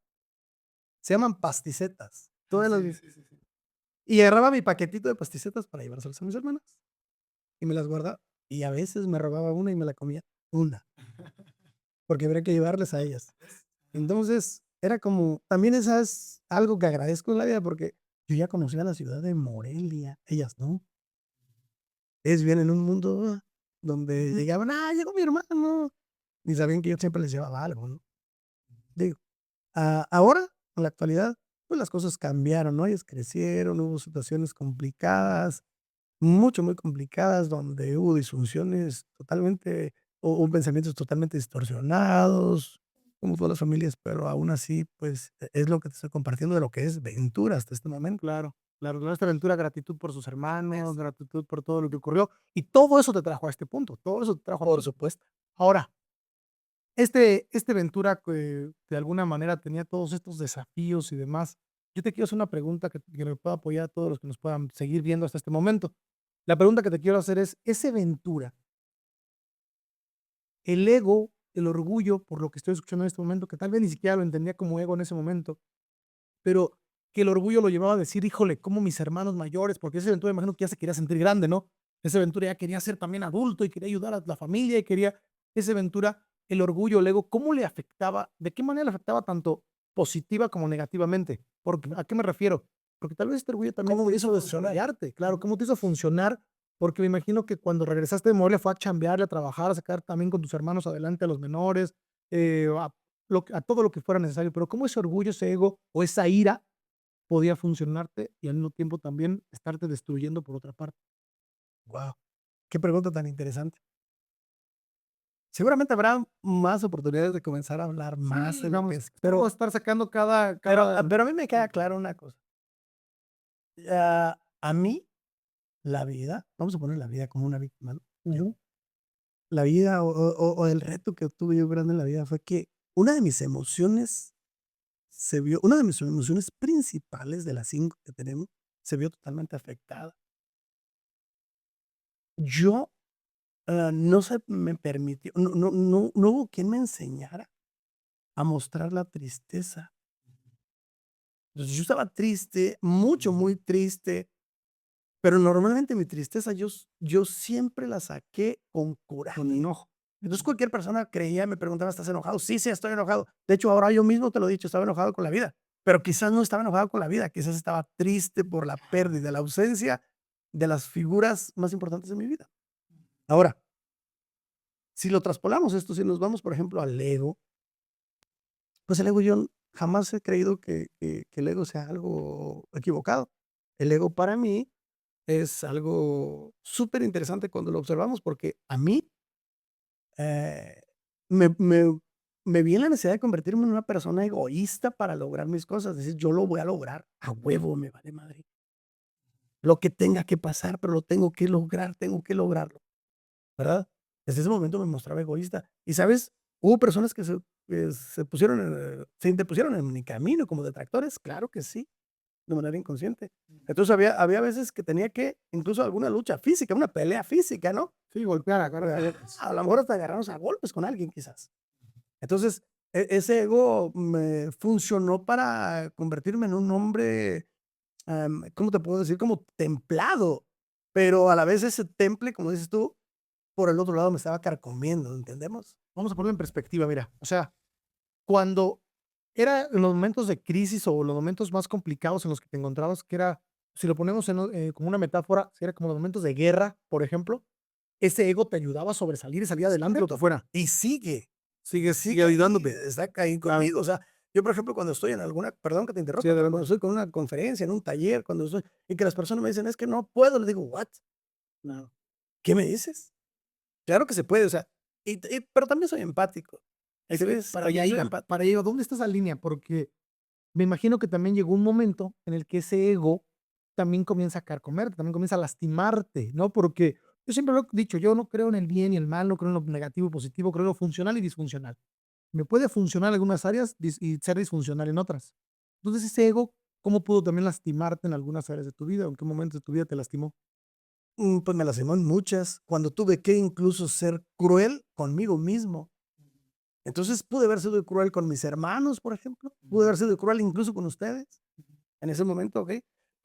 Se llaman pasticetas. ah, Todas las sí, sí, sí, sí. Y agarraba mi paquetito de pasticetas para llevárselas a mis hermanas, y me las guardaba, y a veces me robaba una y me la comía, una, porque habría que llevarles a ellas. Entonces, era como también esa es algo que agradezco en la vida, porque yo ya conocía la ciudad de Morelia, ellas no. Ellas vivían en un mundo donde llegaban: "Ah, llegó mi hermano", y sabían que yo siempre les llevaba algo, ¿no? Digo, ahora, en la actualidad, pues, las cosas cambiaron, ¿no? Ellos crecieron, hubo situaciones complicadas, mucho, muy complicadas, donde hubo disfunciones totalmente, o pensamientos totalmente distorsionados, como todas las familias, pero aún así, pues, es lo que te estoy compartiendo de lo que es Ventura hasta este momento. Claro, claro, nuestra aventura, gratitud por sus hermanos, gratitud por todo lo que ocurrió, y todo eso te trajo a este punto, todo eso te trajo a Por supuesto. ahora, este Ventura que de alguna manera tenía todos estos desafíos y demás, yo te quiero hacer una pregunta que me pueda apoyar a todos los que nos puedan seguir viendo hasta este momento. La pregunta que te quiero hacer es, ese Ventura, el ego el orgullo, por lo que estoy escuchando en este momento, que tal vez ni siquiera lo entendía como ego en ese momento, pero que el orgullo lo llevaba a decir, híjole, como mis hermanos mayores, porque ese Ventura imagino que ya se quería sentir grande, ¿no? Ese Ventura ya quería ser también adulto y quería ayudar a la familia y quería ese Ventura, el orgullo, el ego, ¿cómo le afectaba? ¿De qué manera le afectaba tanto positiva como negativamente? Porque, ¿a qué me refiero? Porque tal vez este orgullo también ¿Cómo te me hizo hizo funcionar? desarrollarte, claro, ¿cómo te hizo funcionar? Porque me imagino que cuando regresaste de Morelia fue a chambearle, a trabajar, a sacar también con tus hermanos adelante a los menores, a, a todo lo que fuera necesario. Pero ¿cómo ese orgullo, ese ego o esa ira podía funcionarte y al mismo tiempo también estarte destruyendo por otra parte? Wow, qué pregunta tan interesante. Seguramente habrá más oportunidades de comenzar a hablar más Sí, de lo que vamos, es, vamos a estar sacando pero a mí me queda claro una cosa. A mí, la vida, vamos a poner la vida como una víctima, ¿no? ujú, La vida o el reto que tuve yo grande en la vida fue que una de mis emociones una de mis emociones principales de las 5 que tenemos, se vio totalmente afectada. Yo, no se me permitió, no hubo quien me enseñara a mostrar la tristeza. Entonces, yo estaba triste, mucho, muy triste, pero normalmente mi tristeza yo siempre la saqué con con coraje. enojo. Entonces, cualquier persona creía, me preguntaba: "¿Estás enojado?". Sí, sí, estoy enojado. De hecho, ahora yo mismo te lo he dicho, estaba enojado con la vida, pero quizás no estaba enojado con la vida, quizás estaba triste por la pérdida, la ausencia de las figuras más importantes de mi vida. Ahora, si lo traspolamos esto, si nos vamos, por ejemplo, al ego, pues el ego yo jamás he creído que el ego sea algo equivocado. El ego para mí es algo súper interesante cuando lo observamos, porque a mí, eh, me me me vi en la necesidad de convertirme en una persona egoísta para lograr mis cosas, es decir, yo lo voy a lograr a huevo, me vale madre. Lo que tenga que pasar, pero lo tengo que lograr, tengo que lograrlo, ¿verdad? Desde ese momento me mostraba egoísta. Y, ¿sabes? Hubo personas se interpusieron en mi camino como detractores, claro que sí, de manera inconsciente. Entonces, había veces que tenía que, incluso alguna lucha física, una pelea física, ¿no? Sí, golpear a cara. A lo mejor hasta agarrarnos a golpes con alguien, quizás. Entonces, ese ego me funcionó para convertirme en un hombre, ¿cómo te puedo decir? Como templado, pero a la vez ese temple, como dices tú, por el otro lado me estaba carcomiendo, ¿entendemos? Vamos a ponerlo en perspectiva, mira, o sea, cuando era en los momentos de crisis o los momentos más complicados en los que te encontrabas, que era, si lo ponemos como una metáfora, si era como los momentos de guerra, por ejemplo, ese ego te ayudaba a sobresalir y salir Es adelante lo que correcto. fuera. Y sigue Sigue ayudándome, ahí. está ahí Claro. conmigo. O sea, yo, por ejemplo, cuando estoy en alguna, perdón que te Sí, interrumpa, pero adelante. cuando estoy con una conferencia, en un taller, cuando estoy, y que las personas me dicen, es que no puedo, les digo, ¿what? Claro. ¿Qué me dices? Claro que se puede, o sea, pero también soy empático. Es ¿Sí que ves? También soy empático. para allá iba, ¿dónde está esa línea? Porque me imagino que también llegó un momento en el que ese ego también comienza a carcomerte, también comienza a lastimarte, ¿no? Porque yo siempre lo he dicho, yo no creo en el bien y el mal, no creo en lo negativo y positivo, creo en lo funcional y disfuncional. Me puede funcionar en algunas áreas y ser disfuncional en otras. Entonces, ese ego, ¿cómo pudo también lastimarte en algunas áreas de tu vida? ¿O en qué momentos de tu vida te lastimó? Pues me lastimó en muchas, cuando tuve que incluso ser cruel conmigo mismo. Entonces pude haber sido cruel con mis hermanos, por ejemplo, pude haber sido cruel incluso con ustedes en ese momento, ¿ok?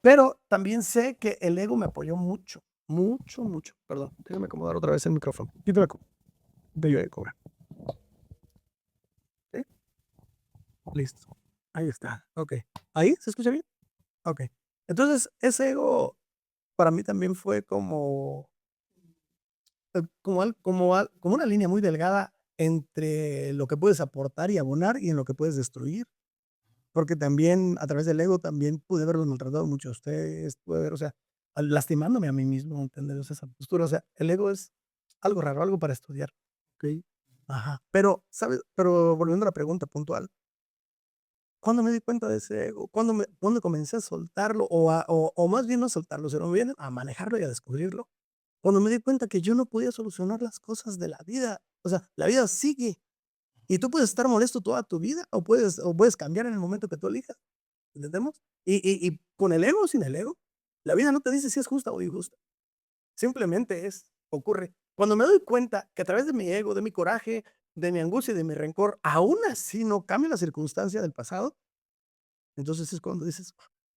Pero también sé que el ego me apoyó mucho, mucho, mucho. Perdón, déjame acomodar otra vez el micrófono. Quítala. De yo de cobra. ¿Sí? Listo. Ahí está. Ok. ¿Ahí? ¿Se escucha bien? Ok. Entonces, ese ego para mí también fue como una línea muy delgada entre lo que puedes aportar y abonar y en lo que puedes destruir. Porque también a través del ego también pude haberlos maltratado mucho a ustedes, pude haber, o sea, lastimándome a mí mismo, ¿entender? O sea, esa postura, o sea, el ego es algo raro, algo para estudiar, ¿okey? Ajá. Pero, ¿sabes? Pero volviendo a la pregunta puntual, ¿cuándo me di cuenta de ese ego? ¿Cuándo comencé a soltarlo? O más bien no a soltarlo, sino bien a manejarlo y a descubrirlo. Cuando me di cuenta que yo no podía solucionar las cosas de la vida. O sea, la vida sigue y tú puedes estar molesto toda tu vida o puedes cambiar en el momento que tú elijas. ¿Entendemos? Y con el ego o sin el ego, la vida no te dice si es justa o injusta. Simplemente ocurre. Cuando me doy cuenta que a través de mi ego, de mi coraje, de mi angustia y de mi rencor, aún así no cambia la circunstancia del pasado, entonces es cuando dices: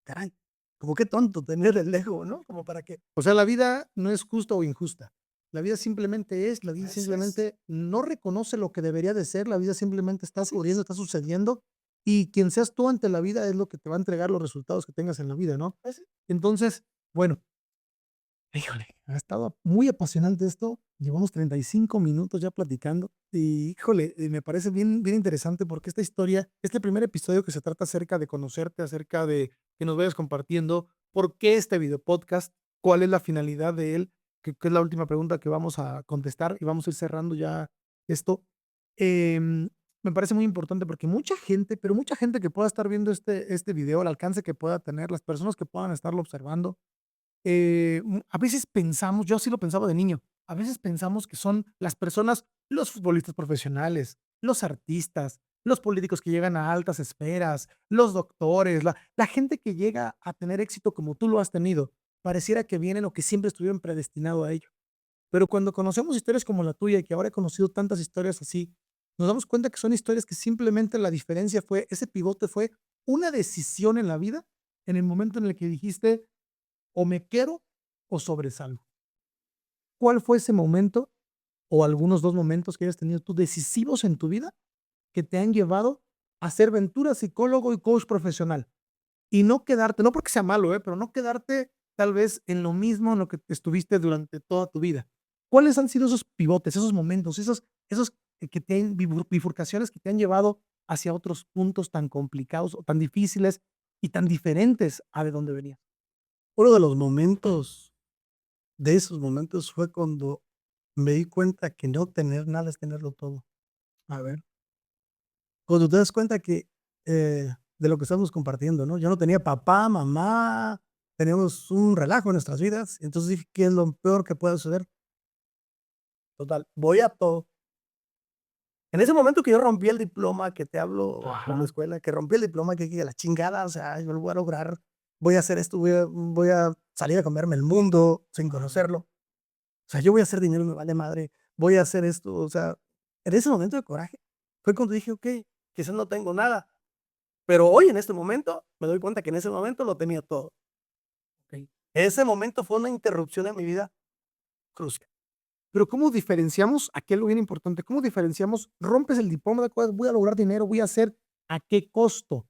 "Caray, como qué tonto tener el ego", ¿no? Como para que O sea, la vida no es justa o injusta. La vida simplemente es, la vida así es. simplemente no reconoce lo que debería de ser, la vida simplemente está ocurriendo, está sucediendo, y quien seas tú ante la vida es lo que te va a entregar los resultados que tengas en la vida, ¿no? Así Entonces, bueno, híjole, ha estado muy apasionante esto. Llevamos 35 minutos ya platicando y, híjole, me parece bien interesante porque esta historia, este primer episodio que se trata acerca de conocerte, acerca de que nos vayas compartiendo por qué este video podcast, cuál es la finalidad de él, que es la última pregunta que vamos a contestar y vamos a ir cerrando ya esto. Em, Me parece muy importante porque mucha gente, pero mucha gente que pueda estar viendo este video, el alcance que pueda tener, las personas que puedan estarlo observando, a veces pensamos, yo así lo pensaba de niño, a veces pensamos que son las personas, los futbolistas profesionales, los artistas, los políticos que llegan a altas esferas, los doctores, la gente que llega a tener éxito como tú lo has tenido, pareciera que vienen o que siempre estuvieron predestinados a ello. Pero cuando conocemos historias como la tuya y que ahora he conocido tantas historias así, nos damos cuenta que son historias que simplemente la diferencia fue, ese pivote fue una decisión en la vida en el momento en el que dijiste, o me quiero o sobresalgo. ¿Cuál fue ese momento o algunos 2 momentos que hayas tenido tú decisivos en tu vida que te han llevado a ser Ventura psicólogo y coach profesional? Y no quedarte, no porque sea malo, pero no quedarte tal vez en lo mismo en lo que estuviste durante toda tu vida. ¿Cuáles han sido esos pivotes, esos momentos, esos que te han bifurcaciones que te han llevado hacia otros puntos tan complicados o tan difíciles y tan diferentes a de donde venías? uno de los momentos, de esos momentos fue cuando me di cuenta que no tener nada es tenerlo todo. A ver. Cuando te das cuenta que, de lo que estamos compartiendo, ¿no? Yo no tenía papá, mamá, teníamos un relajo en nuestras vidas, entonces dije: "¿Qué es lo peor que puede suceder?". Total, voy a todo. En ese momento que yo rompí el diploma, que te hablo por la Ajá. escuela, que rompí el diploma, que dije: "A la chingada, o sea, yo lo voy a lograr, voy a hacer esto, voy a salir a comerme el mundo sin conocerlo. O sea, yo voy a hacer dinero, me vale madre, voy a hacer esto", o sea, en ese momento de coraje fue cuando dije: "Okey, quizás no tengo nada". Pero hoy, en este momento, me doy cuenta que en ese momento lo tenía todo. Okey. Ese momento fue una interrupción en mi vida crucial. Pero, ¿cómo diferenciamos? Aquí algo bien importante, ¿cómo diferenciamos? Rompes el diploma de cosas, voy a lograr dinero, voy a hacer, ¿a qué costo?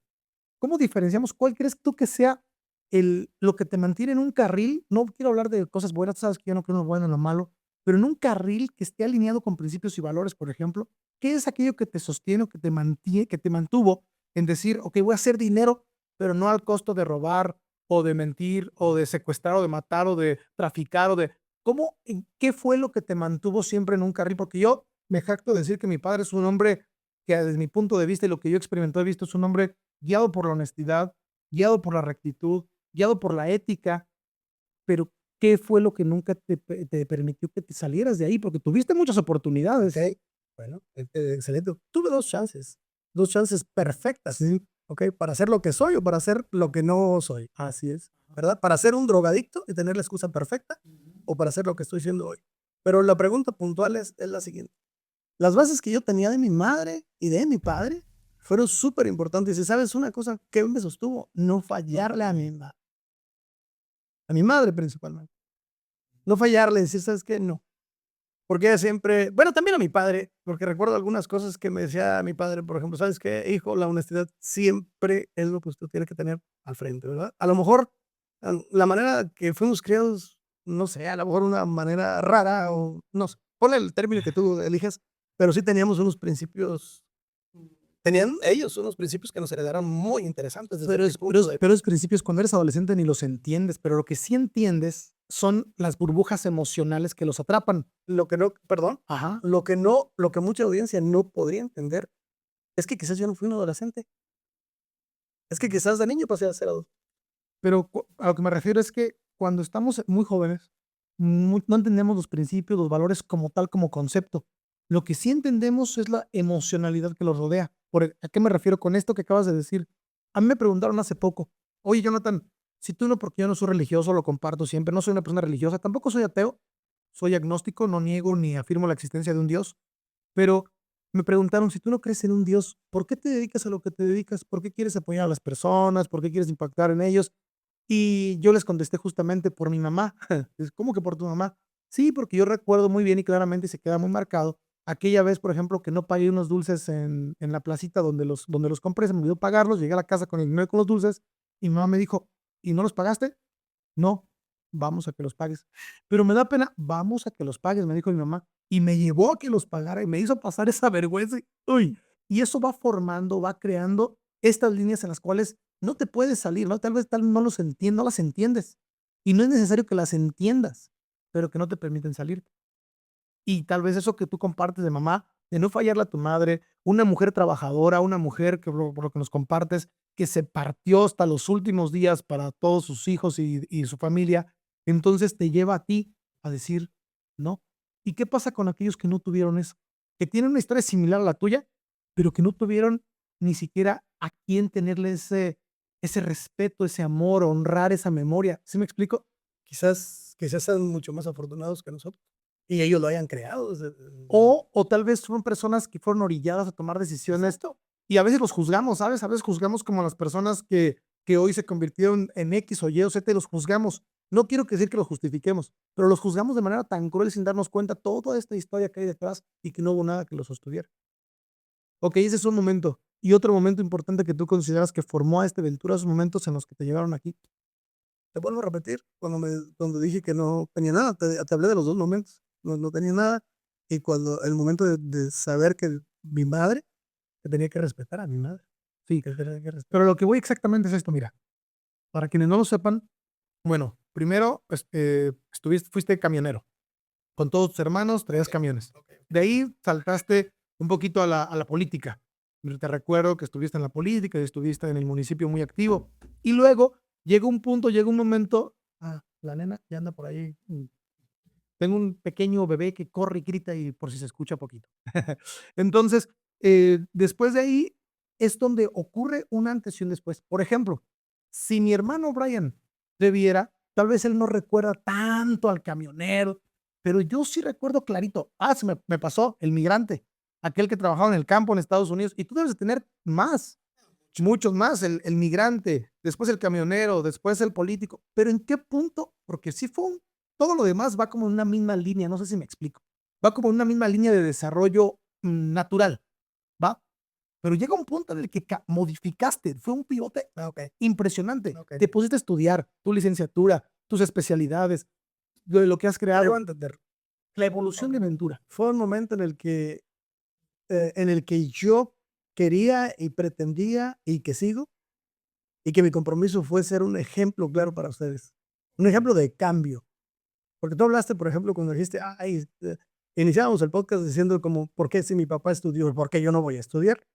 ¿Cómo diferenciamos? ¿Cuál crees tú que sea lo que te mantiene en un carril? No quiero hablar de cosas buenas, tú sabes que yo no creo en lo bueno en lo malo, pero en un carril que esté alineado con principios y valores, por ejemplo, ¿qué es aquello que te sostiene o que te mantiene, que te mantuvo en decir, ok, voy a hacer dinero, pero no al costo de robar o de mentir o de secuestrar o de matar o de traficar o de... ¿Cómo, en qué fue lo que te mantuvo siempre en un carril? Porque yo me jacto de decir que mi padre es un hombre que desde mi punto de vista y lo que yo experimenté he visto es un hombre guiado por la honestidad, guiado por la rectitud, guiado por la ética, pero ¿qué fue lo que nunca te permitió que te salieras de ahí? Porque tuviste muchas oportunidades. Okey, bueno, excelente. Tuve 2 chances perfectas, Sí, ¿okey? Para ser lo que soy o para ser lo que no soy, así es. ¿verdad? Para ser un drogadicto y tener la excusa perfecta, o para ser lo que estoy siendo hoy. Pero la pregunta puntual es la siguiente: las bases que yo tenía de mi madre y de mi padre fueron superimportantes, y, ¿sabes una cosa que me sostuvo? No fallarle a mi madre principalmente. No fallarle, decir: "¿Sabes qué? No". Porque ella siempre, bueno, también a mi padre, porque recuerdo algunas cosas que me decía mi padre, por ejemplo: "¿Sabes qué, hijo? La honestidad siempre es lo que usted tiene que tener al frente", ¿verdad? A lo mejor, la manera que fuimos criados, no sé, a lo mejor una manera rara o no sé, ponle el término que tú elijas, pero sí teníamos unos principios, tenían ellos unos principios que nos heredaron muy interesantes desde Pero mi es, pero, punto es, de pero es principios, cuando eres adolescente ni los entiendes, pero lo que sí entiendes son las burbujas emocionales que los atrapan. lo que no, perdón, Ajá. lo que mucha audiencia no podría entender es que quizás yo no fui un adolescente, es que quizás de niño pasé a ser adulto. Pero a lo que me refiero es que cuando estamos muy jóvenes, no entendemos los principios, los valores como tal, como concepto. Lo que sí entendemos es la emocionalidad que los rodea. ¿A qué me refiero con esto que acabas de decir? A mí me preguntaron hace poco, oye, Jonathan, si tú no, porque yo no soy religioso, lo comparto siempre, no soy una persona religiosa, tampoco soy ateo, soy agnóstico, no niego ni afirmo la existencia de un Dios, pero me preguntaron, si tú no crees en un Dios, ¿por qué te dedicas a lo que te dedicas? ¿Por qué quieres apoyar a las personas? ¿Por qué quieres impactar en ellos? Y yo les contesté justamente por mi mamá. Es, ¿cómo que por tu mamá? Sí, porque yo recuerdo muy bien y claramente y se queda muy marcado aquella vez, por ejemplo, que no pagué unos dulces en la placita donde los compré, se me olvidó pagarlos, llegué a la casa con el dinero y con los dulces y mi mamá me dijo, ¿y no los pagaste? No, vamos a que los pagues. Pero me da pena, vamos a que los pagues, me dijo mi mamá. Y me llevó a que los pagara y me hizo pasar esa vergüenza. Uy, y eso va formando, va creando estas líneas en las cuales no te puedes salir, ¿no? Tal no los entiendes, no las entiendes. Y no es necesario que las entiendas, pero que no te permiten salir. Y tal vez eso que tú compartes de mamá, de no fallarle a tu madre, una mujer trabajadora, una mujer que por lo que nos compartes, que se partió hasta los últimos días para todos sus hijos y su familia, entonces te lleva a ti a decir, no. ¿Y qué pasa con aquellos que no tuvieron eso? Que tienen una historia similar a la tuya, pero que no tuvieron ni siquiera a quién tenerle ese respeto, ese amor, honrar esa memoria. ¿Sí me explico? Quizás sean mucho más afortunados que nosotros y ellos lo hayan creado O tal vez son personas que fueron orilladas a tomar decisiones exacto. y a veces los juzgamos, ¿sabes? A veces juzgamos como a las personas que hoy se convirtieron en X o Y o Z y los juzgamos. No quiero decir que los justifiquemos, pero los juzgamos de manera tan cruel sin darnos cuenta toda esta historia que hay detrás y que no hubo nada que lo sostuviera. Ok, ese es un momento. Y otro momento importante que tú consideras que formó a este Ventura, esos momentos en los que te llevaron aquí. Te vuelvo a repetir, cuando dije que no tenía nada, te hablé de los 2 momentos, no tenía nada, y cuando el momento de saber que mi madre, que tenía que respetar a mi madre, Sí, que tenía que respetar. pero lo que voy exactamente es esto, mira. Para quienes no lo sepan, bueno, primero fuiste camionero. Con todos tus hermanos traías Okey, camiones. okey, De ahí saltaste un poquito a la política. Te recuerdo que estuviste en la política y estuviste en el municipio muy activo. Y luego llega un punto, llega un momento. Ah, la nena ya anda por ahí. Tengo un pequeño bebé que corre y grita y por si se escucha poquito. Entonces, después de ahí es donde ocurre un antes y un después. Por ejemplo, si mi hermano Brian te viera, tal vez él no recuerda tanto al camionero, pero yo sí recuerdo clarito. Ah, me pasó el migrante, aquel que trabajaba en el campo en Estados Unidos. Y tú debes de tener más, muchos más, el migrante, después el camionero, después el político. Pero ¿en qué punto? Porque sí fue todo lo demás va como en una misma línea, no sé si me explico. Va como en una misma línea de desarrollo natural, ¿va? Pero llega un punto en el que modificaste, fue un pivote okey, impresionante. okey. Te pusiste a estudiar tu licenciatura, tus especialidades, lo que has Llego a creado, entender. la evolución de Okey. Ventura. Fue un momento en el que yo quería y pretendía, y que sigo, y que mi compromiso fue ser un ejemplo claro para ustedes, un ejemplo de cambio. Porque tú hablaste, por ejemplo, cuando dijiste: "Ay", iniciábamos el podcast diciendo como: "¿Por qué si mi papá estudió, por qué yo no voy a estudiar?".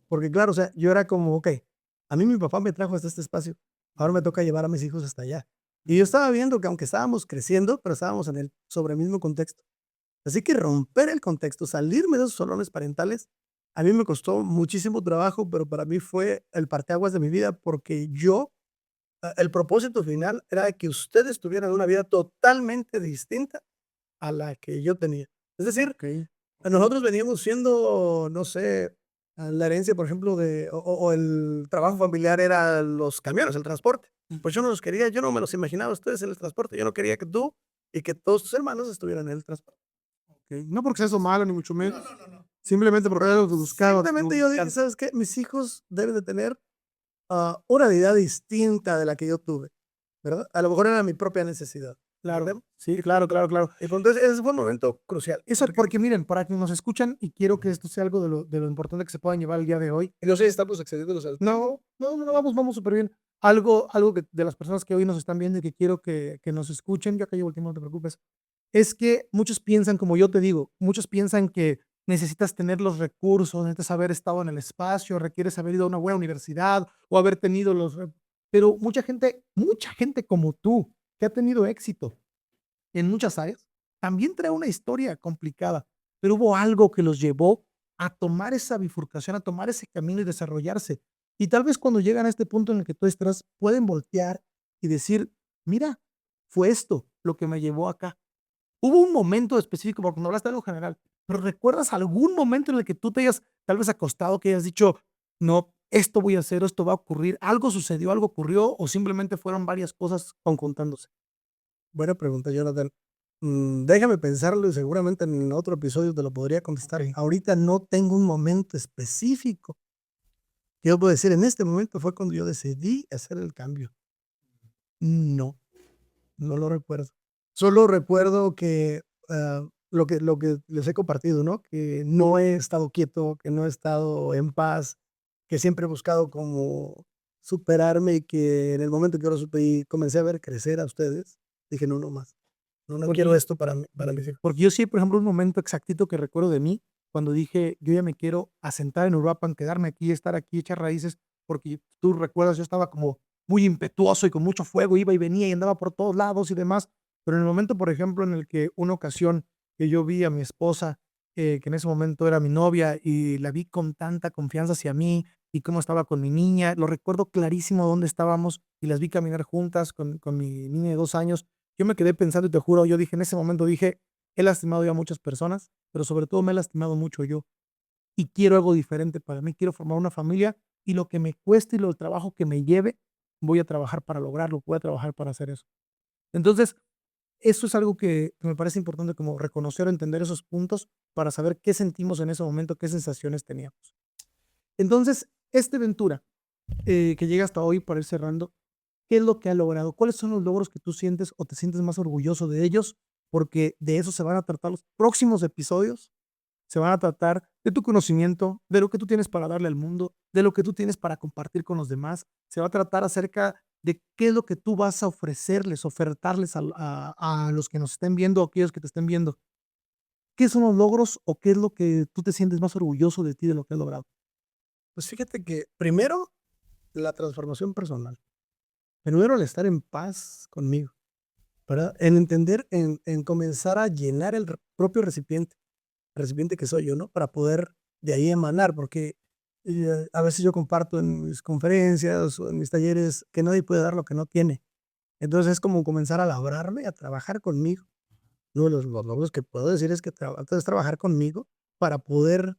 Porque claro, o sea, yo era como: "Okey, a mí mi papá me trajo hasta este espacio, ahora me toca llevar a mis hijos hasta allá". Y yo estaba viendo que aunque estábamos creciendo, pero estábamos en el sobre mismo contexto. Así que romper el contexto, salirme de esos salones parentales, a mí me costó muchísimo trabajo, pero para mí fue el parteaguas de mi vida, porque el propósito final era que ustedes tuvieran una vida totalmente distinta a la que yo tenía. Es decir, Ok. nosotros veníamos siendo, no sé, la herencia, por ejemplo, o el trabajo familiar era los camiones, el transporte. Pues yo no los quería, yo no me los imaginaba a ustedes en el transporte. Yo no quería que tú y que todos tus hermanos estuvieran en el transporte. Ok. No porque sea eso malo, ni mucho No, menos. no, no, no. Simplemente porque era lo que buscaba. Simplemente yo dije, ¿sabes qué? Mis hijos deben de tener una vida distinta de la que yo tuve, ¿verdad? A lo mejor era mi propia necesidad. Claro. ¿Entendemos? Sí, claro, claro, claro. Y pues, entonces ese fue un momento crucial. Eso, porque miren, para que nos escuchan, y quiero que esto sea algo de lo importante que se puedan llevar el día de hoy. Y no sé si estamos excediéndonos al No, no, no, no, vamos súper bien. Algo que de las personas que hoy nos están viendo y que quiero que nos escuchen, yo acá llevo el tiempo, no te preocupes, es que muchos piensan, como yo te digo, muchos piensan que necesitas tener los recursos, necesitas haber estado en el espacio, requieres haber ido a una buena universidad o haber tenido pero mucha gente como tú, que ha tenido éxito en muchas áreas, también trae una historia complicada, pero hubo algo que los llevó a tomar esa bifurcación, a tomar ese camino y desarrollarse. Y tal vez cuando llegan a este punto en el que tú estás, pueden voltear y decir, mira, fue esto lo que me llevó acá. Hubo un momento específico, porque no hablaste de algo general, pero ¿recuerdas algún momento en el que tú te hayas tal vez acostado, que hayas dicho: "No, esto voy a hacer, esto va a ocurrir"? ¿Algo sucedió, algo ocurrió o simplemente fueron varias cosas conjuntándose? Buena pregunta, Jonathan. Déjame pensarlo y seguramente en otro episodio te lo podría contestar. Okey. Ahorita no tengo un momento específico. Yo puedo decir, en este momento fue cuando yo decidí hacer el cambio. No, no lo recuerdo. Solo recuerdo que, lo que les he compartido, ¿no? Que no he estado quieto, que no he estado en paz, que siempre he buscado como superarme y que en el momento que yo lo supe y comencé a ver crecer a ustedes, dije: "No, no más. No, no quiero Porque esto para mí, para mis hijos". porque yo sí, por ejemplo, un momento exactito que recuerdo de mí, cuando dije: "Yo ya me quiero asentar en Uruapan, quedarme aquí, estar aquí, echar raíces", porque tú recuerdas, yo estaba como muy impetuoso y con mucho fuego, iba y venía y andaba por todos lados y demás, pero en el momento, por ejemplo, en el que una ocasión que yo vi a mi esposa, que en ese momento era mi novia, y la vi con tanta confianza hacia mí, y cómo estaba con mi niña, lo recuerdo clarísimo dónde estábamos, y las vi caminar juntas con mi niña de 2 años. Yo me quedé pensando y te juro, yo dije en ese momento, dije: "He lastimado ya a muchas personas, pero sobre todo me he lastimado mucho yo, y quiero algo diferente para mí, quiero formar una familia, y lo que me cueste y lo el trabajo que me lleve, voy a trabajar para lograrlo, voy a trabajar para hacer eso". Entonces, eso es algo que me parece importante como reconocer o entender esos puntos para saber qué sentimos en ese momento, qué sensaciones teníamos. Entonces, esta aventura, que llega hasta hoy para ir cerrando, ¿qué es lo que ha logrado? ¿Cuáles son los logros que tú sientes o te sientes más orgulloso de ellos? Porque de eso se van a tratar los próximos episodios. Se van a tratar de tu conocimiento, de lo que tú tienes para darle al mundo, de lo que tú tienes para compartir con los demás. Se va a tratar acerca de qué es lo que tú vas a ofrecerles, ofertarles a los que nos estén viendo o aquellos que te estén viendo. ¿Qué son los logros o qué es lo que tú te sientes más orgulloso de ti, de lo que has logrado? Pues fíjate que primero, la transformación personal. Primero, el estar en paz conmigo, ¿verdad? En entender, en comenzar a llenar el propio recipiente que soy yo, ¿no? Para poder de ahí emanar, porque a veces yo comparto en mis conferencias o en mis talleres que nadie puede dar lo que no tiene. Entonces es como comenzar a labrarme, a trabajar conmigo. Uno de los logros que puedo decir es que es trabajar conmigo para poder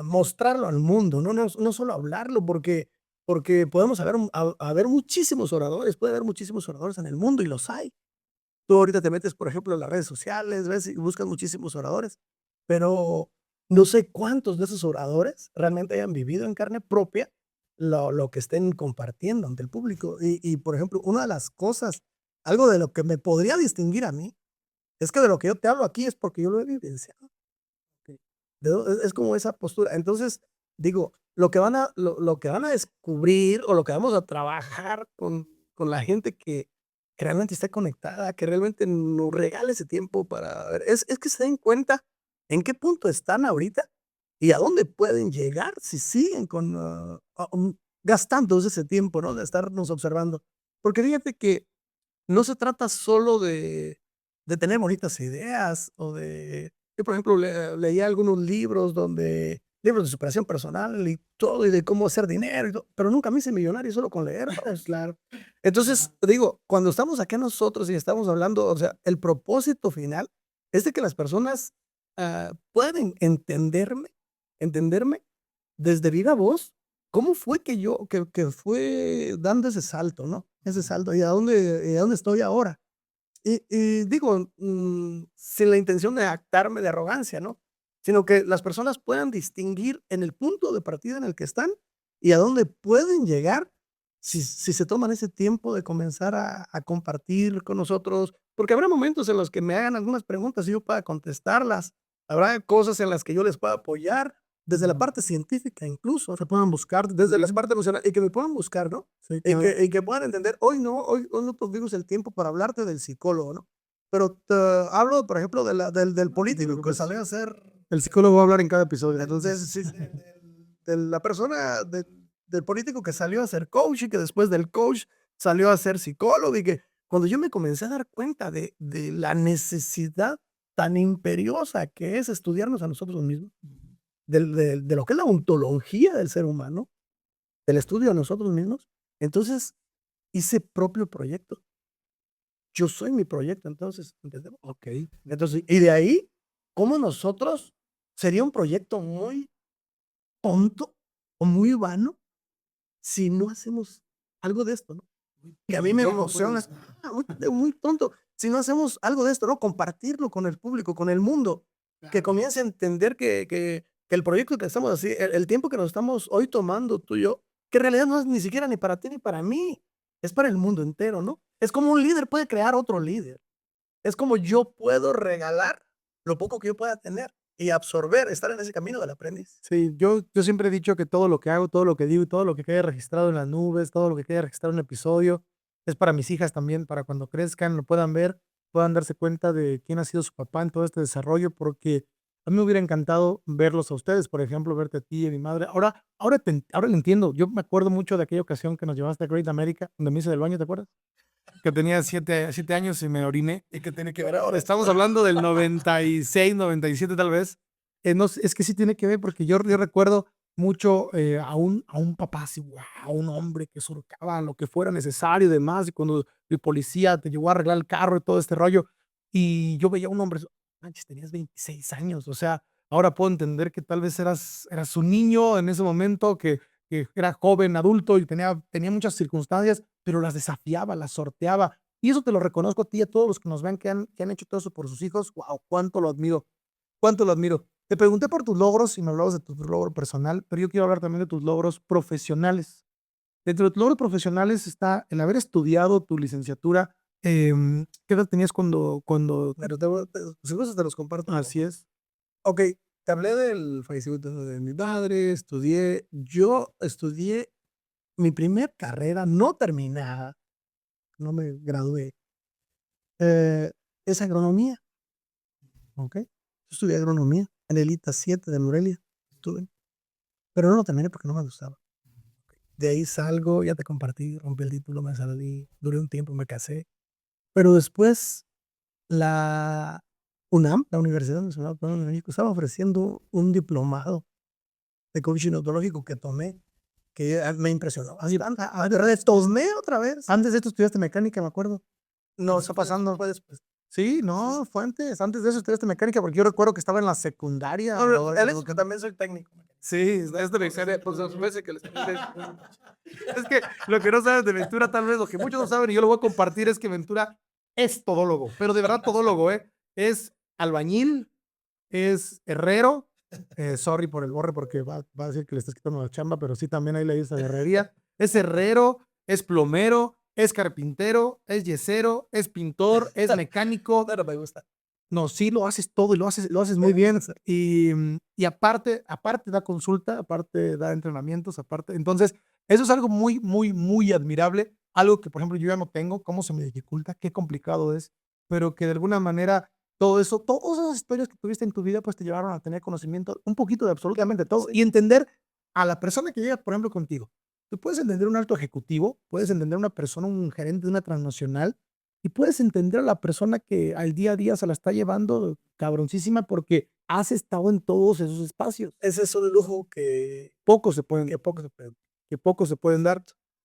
mostrarlo al mundo, no solo hablarlo, porque podemos haber muchísimos oradores, puede haber muchísimos oradores en el mundo y los hay. Tú ahorita te metes, por ejemplo, en las redes sociales, ves y buscas muchísimos oradores, pero no sé cuántos de esos oradores realmente hayan vivido en carne propia lo que estén compartiendo ante el público. Y, por ejemplo, una de las cosas, algo de lo que me podría distinguir a mí, es que de lo que yo te hablo aquí es porque yo lo he vivenciado. Okey. Es como esa postura. Entonces, digo, lo que van a descubrir o lo que vamos a trabajar con la gente que realmente está conectada, que realmente nos regale ese tiempo para ver, es que se den cuenta en qué punto están ahorita y a dónde pueden llegar si siguen gastando ese tiempo, ¿no? De estarnos observando. Porque fíjate que no se trata solo de tener bonitas ideas o de yo, por ejemplo, leía algunos libros de superación personal y todo, y de cómo hacer dinero y todo, pero nunca me hice millonario solo con leer, pues. Claro. Entonces, digo, cuando estamos acá nosotros y estamos hablando, o sea, el propósito final es de que las personas, pueden entenderme desde viva voz, cómo fue que yo que fue dando ese salto, ¿no? Ese salto, y a dónde estoy ahora. Y digo, sin la intención de actarme de arrogancia, ¿no? Sino que las personas puedan distinguir en el punto de partida en el que están y a dónde pueden llegar si se toman ese tiempo de comenzar a compartir con nosotros, porque habrá momentos en los que me hagan algunas preguntas y yo pueda contestarlas. Habrá cosas en las que yo les pueda apoyar, desde la Ujú. parte científica incluso, Se puedan buscar desde la también. parte emocional, y que me puedan buscar, ¿no? Sí, Y claro. que puedan entender, hoy no tuvimos el tiempo para hablarte del psicólogo, ¿no? Pero te hablo, por ejemplo, del político que salió a ser El psicólogo va a hablar en cada episodio, entonces, entonces. sí, de la persona, del político que salió a ser coach y que después del coach salió a ser psicólogo y que cuando yo me comencé a dar cuenta de la necesidad tan imperiosa que es estudiarnos a nosotros mismos, de lo que es la ontología del ser humano, del estudio a nosotros mismos, entonces hice propio proyecto. Yo soy mi proyecto, entonces, ¿entendemos? Okey. Entonces, y de ahí, cómo nosotros sería un proyecto muy tonto o muy vano si no hacemos algo de esto, ¿no? Que a mí me emociona, muy tonto. Si no hacemos algo de esto, ¿no? Compartirlo con el público, con el mundo, que comience a entender que el proyecto que estamos así, el tiempo que nos estamos hoy tomando tú y yo, que en realidad no es ni siquiera ni para ti ni para mí, es para el mundo entero, ¿no? Es como un líder puede crear otro líder. Es como yo puedo regalar lo poco que yo pueda tener y absorber, estar en ese camino del aprendiz. Sí, yo siempre he dicho que todo lo que hago, todo lo que digo y todo lo que quede registrado en las nubes, todo lo que quede registrado en un episodio, es para mis hijas también, para cuando crezcan, lo puedan ver, puedan darse cuenta de quién ha sido su papá en todo este desarrollo, porque a mí me hubiera encantado verlos a ustedes, por ejemplo, verte a ti y a mi madre. Ahora lo entiendo. Yo me acuerdo mucho de aquella ocasión que nos llevaste a Great America, donde me hice del baño, ¿te acuerdas? Que tenía 7 años y me oriné. ¿Y que tiene que ver ahora? Estamos hablando del 96, 97 tal vez. No, es que sí tiene que ver porque yo recuerdo mucho a un papá así, wow, un hombre que surcaba lo que fuera necesario y demás. Y cuando el policía te llegó a arreglar el carro y todo este rollo. Y yo veía a un hombre, manches, tenías 26 años. O sea, ahora puedo entender que tal vez eras un niño en ese momento que era joven, adulto y tenía muchas circunstancias, pero las desafiaba, las sorteaba. Y eso te lo reconozco a ti y a todos los que nos vean que han hecho todo eso por sus hijos. Wow, cuánto lo admiro, cuánto lo admiro. Te pregunté por tus logros y me hablabas de tu logro personal, pero yo quiero hablar también de tus logros profesionales. Dentro de tus logros profesionales está el haber estudiado tu licenciatura. ¿Qué edad tenías cuando Pero si gustas te los comparto. así es? Ok, te hablé del fallecimiento de mi padre, yo estudié mi primer carrera no terminada, no me gradué, eh, es agronomía, ¿ok? Yo estudié agronomía en el ITA 7 de Morelia, estuve, pero no lo terminé porque no me gustaba. De ahí salgo, ya te compartí, rompí el título, me salí, duré un tiempo, me casé, pero después la UNAM, la Universidad Nacional Autónoma de México, estaba ofreciendo un diplomado de coaching ontológico que tomé, que me impresionó. Así, retomé otra vez. Antes de esto estudiaste mecánica, me acuerdo. No, Está pasando. fue después. Sí, Sí, no, sí. fuentes. Antes de eso estudiaste mecánica, porque yo recuerdo que estaba en la secundaria. No, el hecho es que también soy técnico. Sí, es de la historia. Pues, es que lo que no sabes de Ventura, tal vez lo que muchos no saben, y yo lo voy a compartir, es que Ventura es todólogo, pero de verdad todólogo, ¿eh? Es albañil, es herrero. Sorry por el borre, porque va a decir que le estás quitando la chamba, pero sí también ahí le dices a la herrería. Es herrero, es plomero, es carpintero, es yesero, es pintor, es mecánico. No, no me gusta. No, sí lo haces todo y lo haces muy Me bien. gusta. Y aparte da consulta, aparte da entrenamientos, aparte. Entonces, eso es algo muy, muy, muy admirable. Algo que, por ejemplo, yo ya no tengo, cómo se me dificulta, qué complicado es, pero que de alguna manera todo eso, todas esas historias que tuviste en tu vida, pues te llevaron a tener conocimiento un poquito de absolutamente todo Sí. y entender a la persona que llega, por ejemplo, contigo. Tú puedes entender un alto ejecutivo, puedes entender una persona, un gerente de una transnacional, y puedes entender a la persona que al día a día se la está llevando cabroncísima porque has estado en todos esos espacios. Ese es un lujo Pocos se pueden, que poco se puede. que pocos se pueden dar.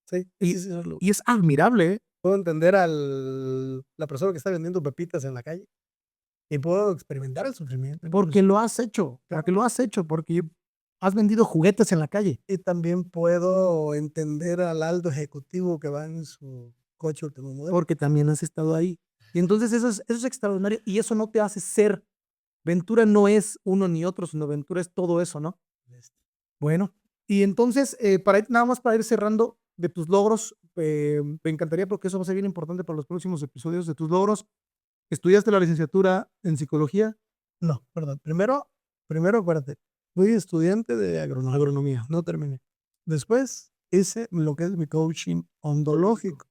Sí, Y, sí, sí, es un lujo. y es admirable, ¿eh? Puedo entender a la persona que está vendiendo pepitas en la calle y puedo experimentar el sufrimiento. Porque Incluso. lo has hecho, porque lo has hecho, porque has vendido juguetes en la calle, Y también puedo entender al alto ejecutivo que va en su coche último modelo. porque también has estado ahí. Y entonces eso es extraordinario y eso no te hace ser. Ventura no es uno ni otro, sino Ventura es todo eso, ¿no? Bueno, y entonces, nada más para ir cerrando de tus logros, me encantaría porque eso va a ser bien importante para los próximos episodios de tus logros. ¿Estudiaste la licenciatura en psicología? No, perdón. Primero, acuérdate, fui estudiante de agronomía, no terminé. Después hice lo que es mi coaching ontológico.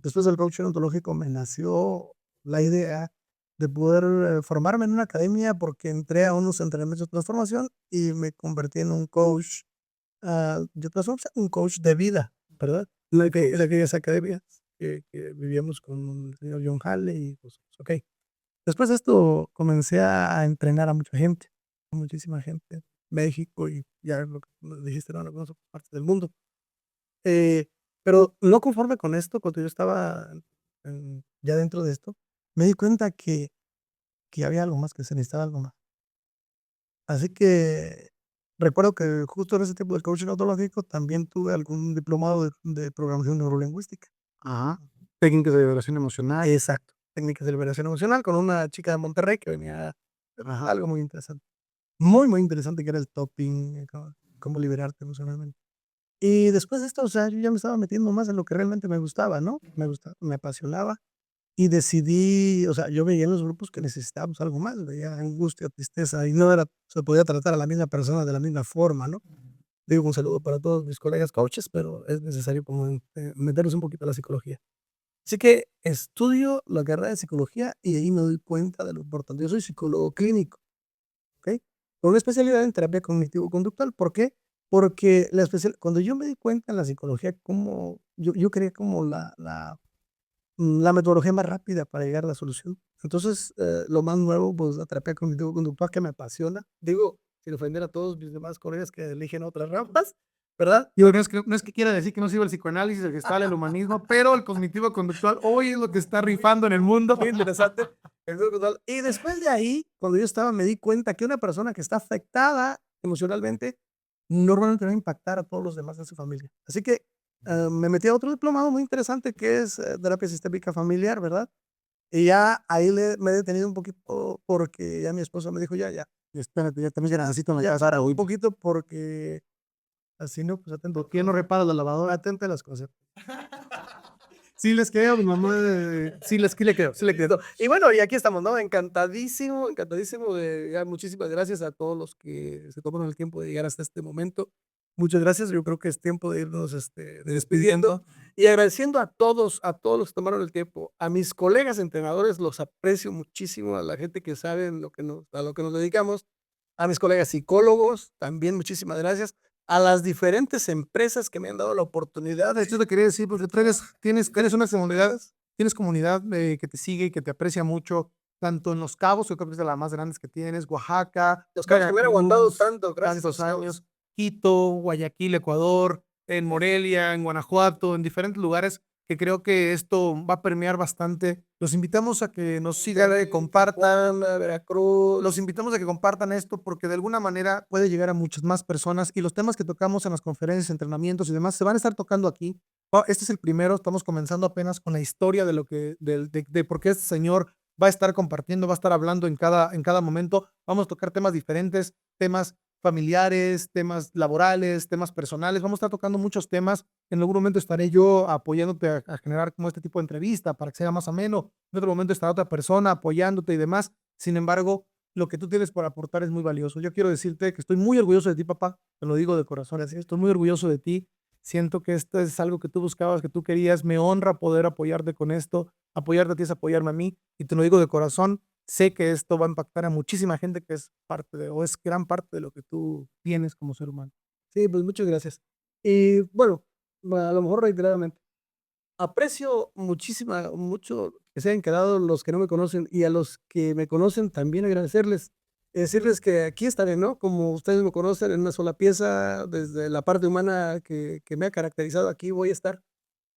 Después del coaching ontológico me nació la idea de poder formarme en una academia porque entré a unos entrenamientos de transformación y me convertí en un coach de transformación, un coach de vida, ¿verdad? En aquellas academias que vivíamos con el señor John Halley y pues, ok. Después de esto comencé a entrenar a mucha gente, a muchísima gente, México y ya lo que dijiste, ¿no? En algunas otras partes del mundo. Eh, pero no conforme con esto, cuando yo estaba ya dentro de esto, me di cuenta que había algo más, que se necesitaba algo más. Así que recuerdo que justo en ese tiempo del coaching ontológico también tuve algún diplomado de programación neurolingüística. Ajá. Técnicas de liberación emocional. Exacto, técnicas de liberación emocional con una chica de Monterrey que venía Ajá. algo muy interesante. Muy, muy interesante que era el topping, cómo liberarte emocionalmente. Y después de esto, o sea, yo ya me estaba metiendo más en lo que realmente me gustaba, ¿no? Me apasionaba y decidí, o sea, yo veía en los grupos que necesitábamos algo más, veía angustia, tristeza y no era, se podía tratar a la misma persona de la misma forma, ¿no? Digo, un saludo para todos mis colegas coaches, pero es necesario como meternos un poquito a la psicología. Así que estudio la carrera de psicología y ahí me doy cuenta de lo importante. Yo soy psicólogo clínico, ¿ok? Con una especialidad en terapia cognitivo-conductual. ¿Por qué? Porque cuando yo me di cuenta en la psicología, como yo quería como la metodología más rápida para llegar a la solución. Entonces, lo más nuevo, pues la terapia cognitivo-conductual que me apasiona. Digo, sin ofender a todos mis demás colegas que eligen otras ramas, ¿verdad? Digo, no es que quiera decir que no sirva el psicoanálisis, el gestal, el humanismo, pero el cognitivo conductual hoy es lo que está rifando en el mundo. Muy interesante. Y después de ahí, cuando yo estaba, me di cuenta que una persona que está afectada emocionalmente normalmente va a impactar a todos los demás en su familia. Así que me metí a otro diplomado muy interesante que es terapia sistémica familiar, ¿verdad? Y ya ahí me he detenido un poquito porque ya mi esposa me dijo, ya, Espérate, ya también ya necesito una ya, casa. un poquito porque así no, pues atento, ¿Por qué no reparas la lavadora? atento a las cosas. Sí les creo, mi mamá. Sí le creo, sí le creo. Y bueno, y aquí estamos, ¿no? Encantadísimo, encantadísimo muchísimas gracias a todos los que se tomaron el tiempo de llegar hasta este momento. Muchas gracias. Yo creo que es tiempo de irnos despidiendo y agradeciendo a todos los que tomaron el tiempo. A mis colegas entrenadores los aprecio muchísimo, a la gente que sabe a lo que nos dedicamos. A mis colegas psicólogos, también muchísimas gracias. A las diferentes empresas que me han dado la oportunidad Esto te quería decir, porque tú eres una comunidad, tienes comunidad que te sigue y que te aprecia mucho, tanto en Los Cabos, que creo que es de las más grandes que tienes, Oaxaca, los que me han aguantado Veracruz, tanto, gracias. tantos años, Quito, Guayaquil, Ecuador, en Morelia, en Guanajuato, en diferentes lugares, que creo que esto va a permear bastante. Los invitamos a que nos sigan, compartan, Veracruz. los invitamos a que compartan esto porque de alguna manera puede llegar a muchas más personas y los temas que tocamos en las conferencias, entrenamientos y demás se van a estar tocando aquí. Este es el primero, estamos comenzando apenas con la historia de lo que, de por qué este señor va a estar compartiendo, va a estar hablando en cada momento. Vamos a tocar temas diferentes, temas familiares, temas laborales, temas personales. Vamos a estar tocando muchos temas. En algún momento estaré yo apoyándote a generar como este tipo de entrevista para que sea más ameno. En otro momento estará otra persona apoyándote y demás. Sin embargo, lo que tú tienes por aportar es muy valioso. Yo quiero decirte que estoy muy orgulloso de ti, papá. Te lo digo de corazón. Así, estoy muy orgulloso de ti. Siento que esto es algo que tú buscabas, que tú querías. Me honra poder apoyarte con esto. Apoyarte a ti es apoyarme a mí. Y te lo digo de corazón. Sé que esto va a impactar a muchísima gente que es parte de, o es gran parte de lo que tú tienes como ser humano. Sí, pues muchas gracias. Y bueno, a lo mejor reiteradamente, aprecio mucho que se hayan quedado los que no me conocen y a los que me conocen también agradecerles. Decirles que aquí estaré, ¿no? Como ustedes me conocen en una sola pieza, desde la parte humana que me ha caracterizado, aquí voy a estar.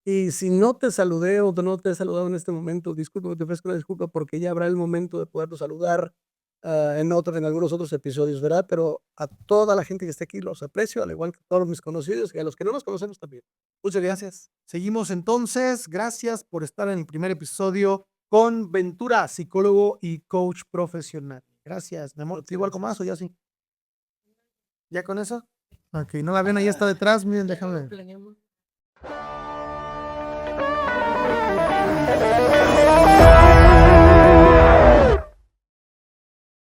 Y si no te saludé o no te he saludado en este momento, disculpa, te ofrezco una disculpa porque ya habrá el momento de poderlo saludar en algunos otros episodios, ¿verdad? Pero a toda la gente que esté aquí los aprecio, al igual que a todos mis conocidos y a los que no nos conocemos también. Muchas gracias. Seguimos entonces. Gracias por estar en el primer episodio con Ventura, psicólogo y coach profesional. Gracias, mi amor. ¿Te digo algo más o ya sí? ¿Ya con eso? Ok, no la ven, ahí está detrás. Miren, déjame.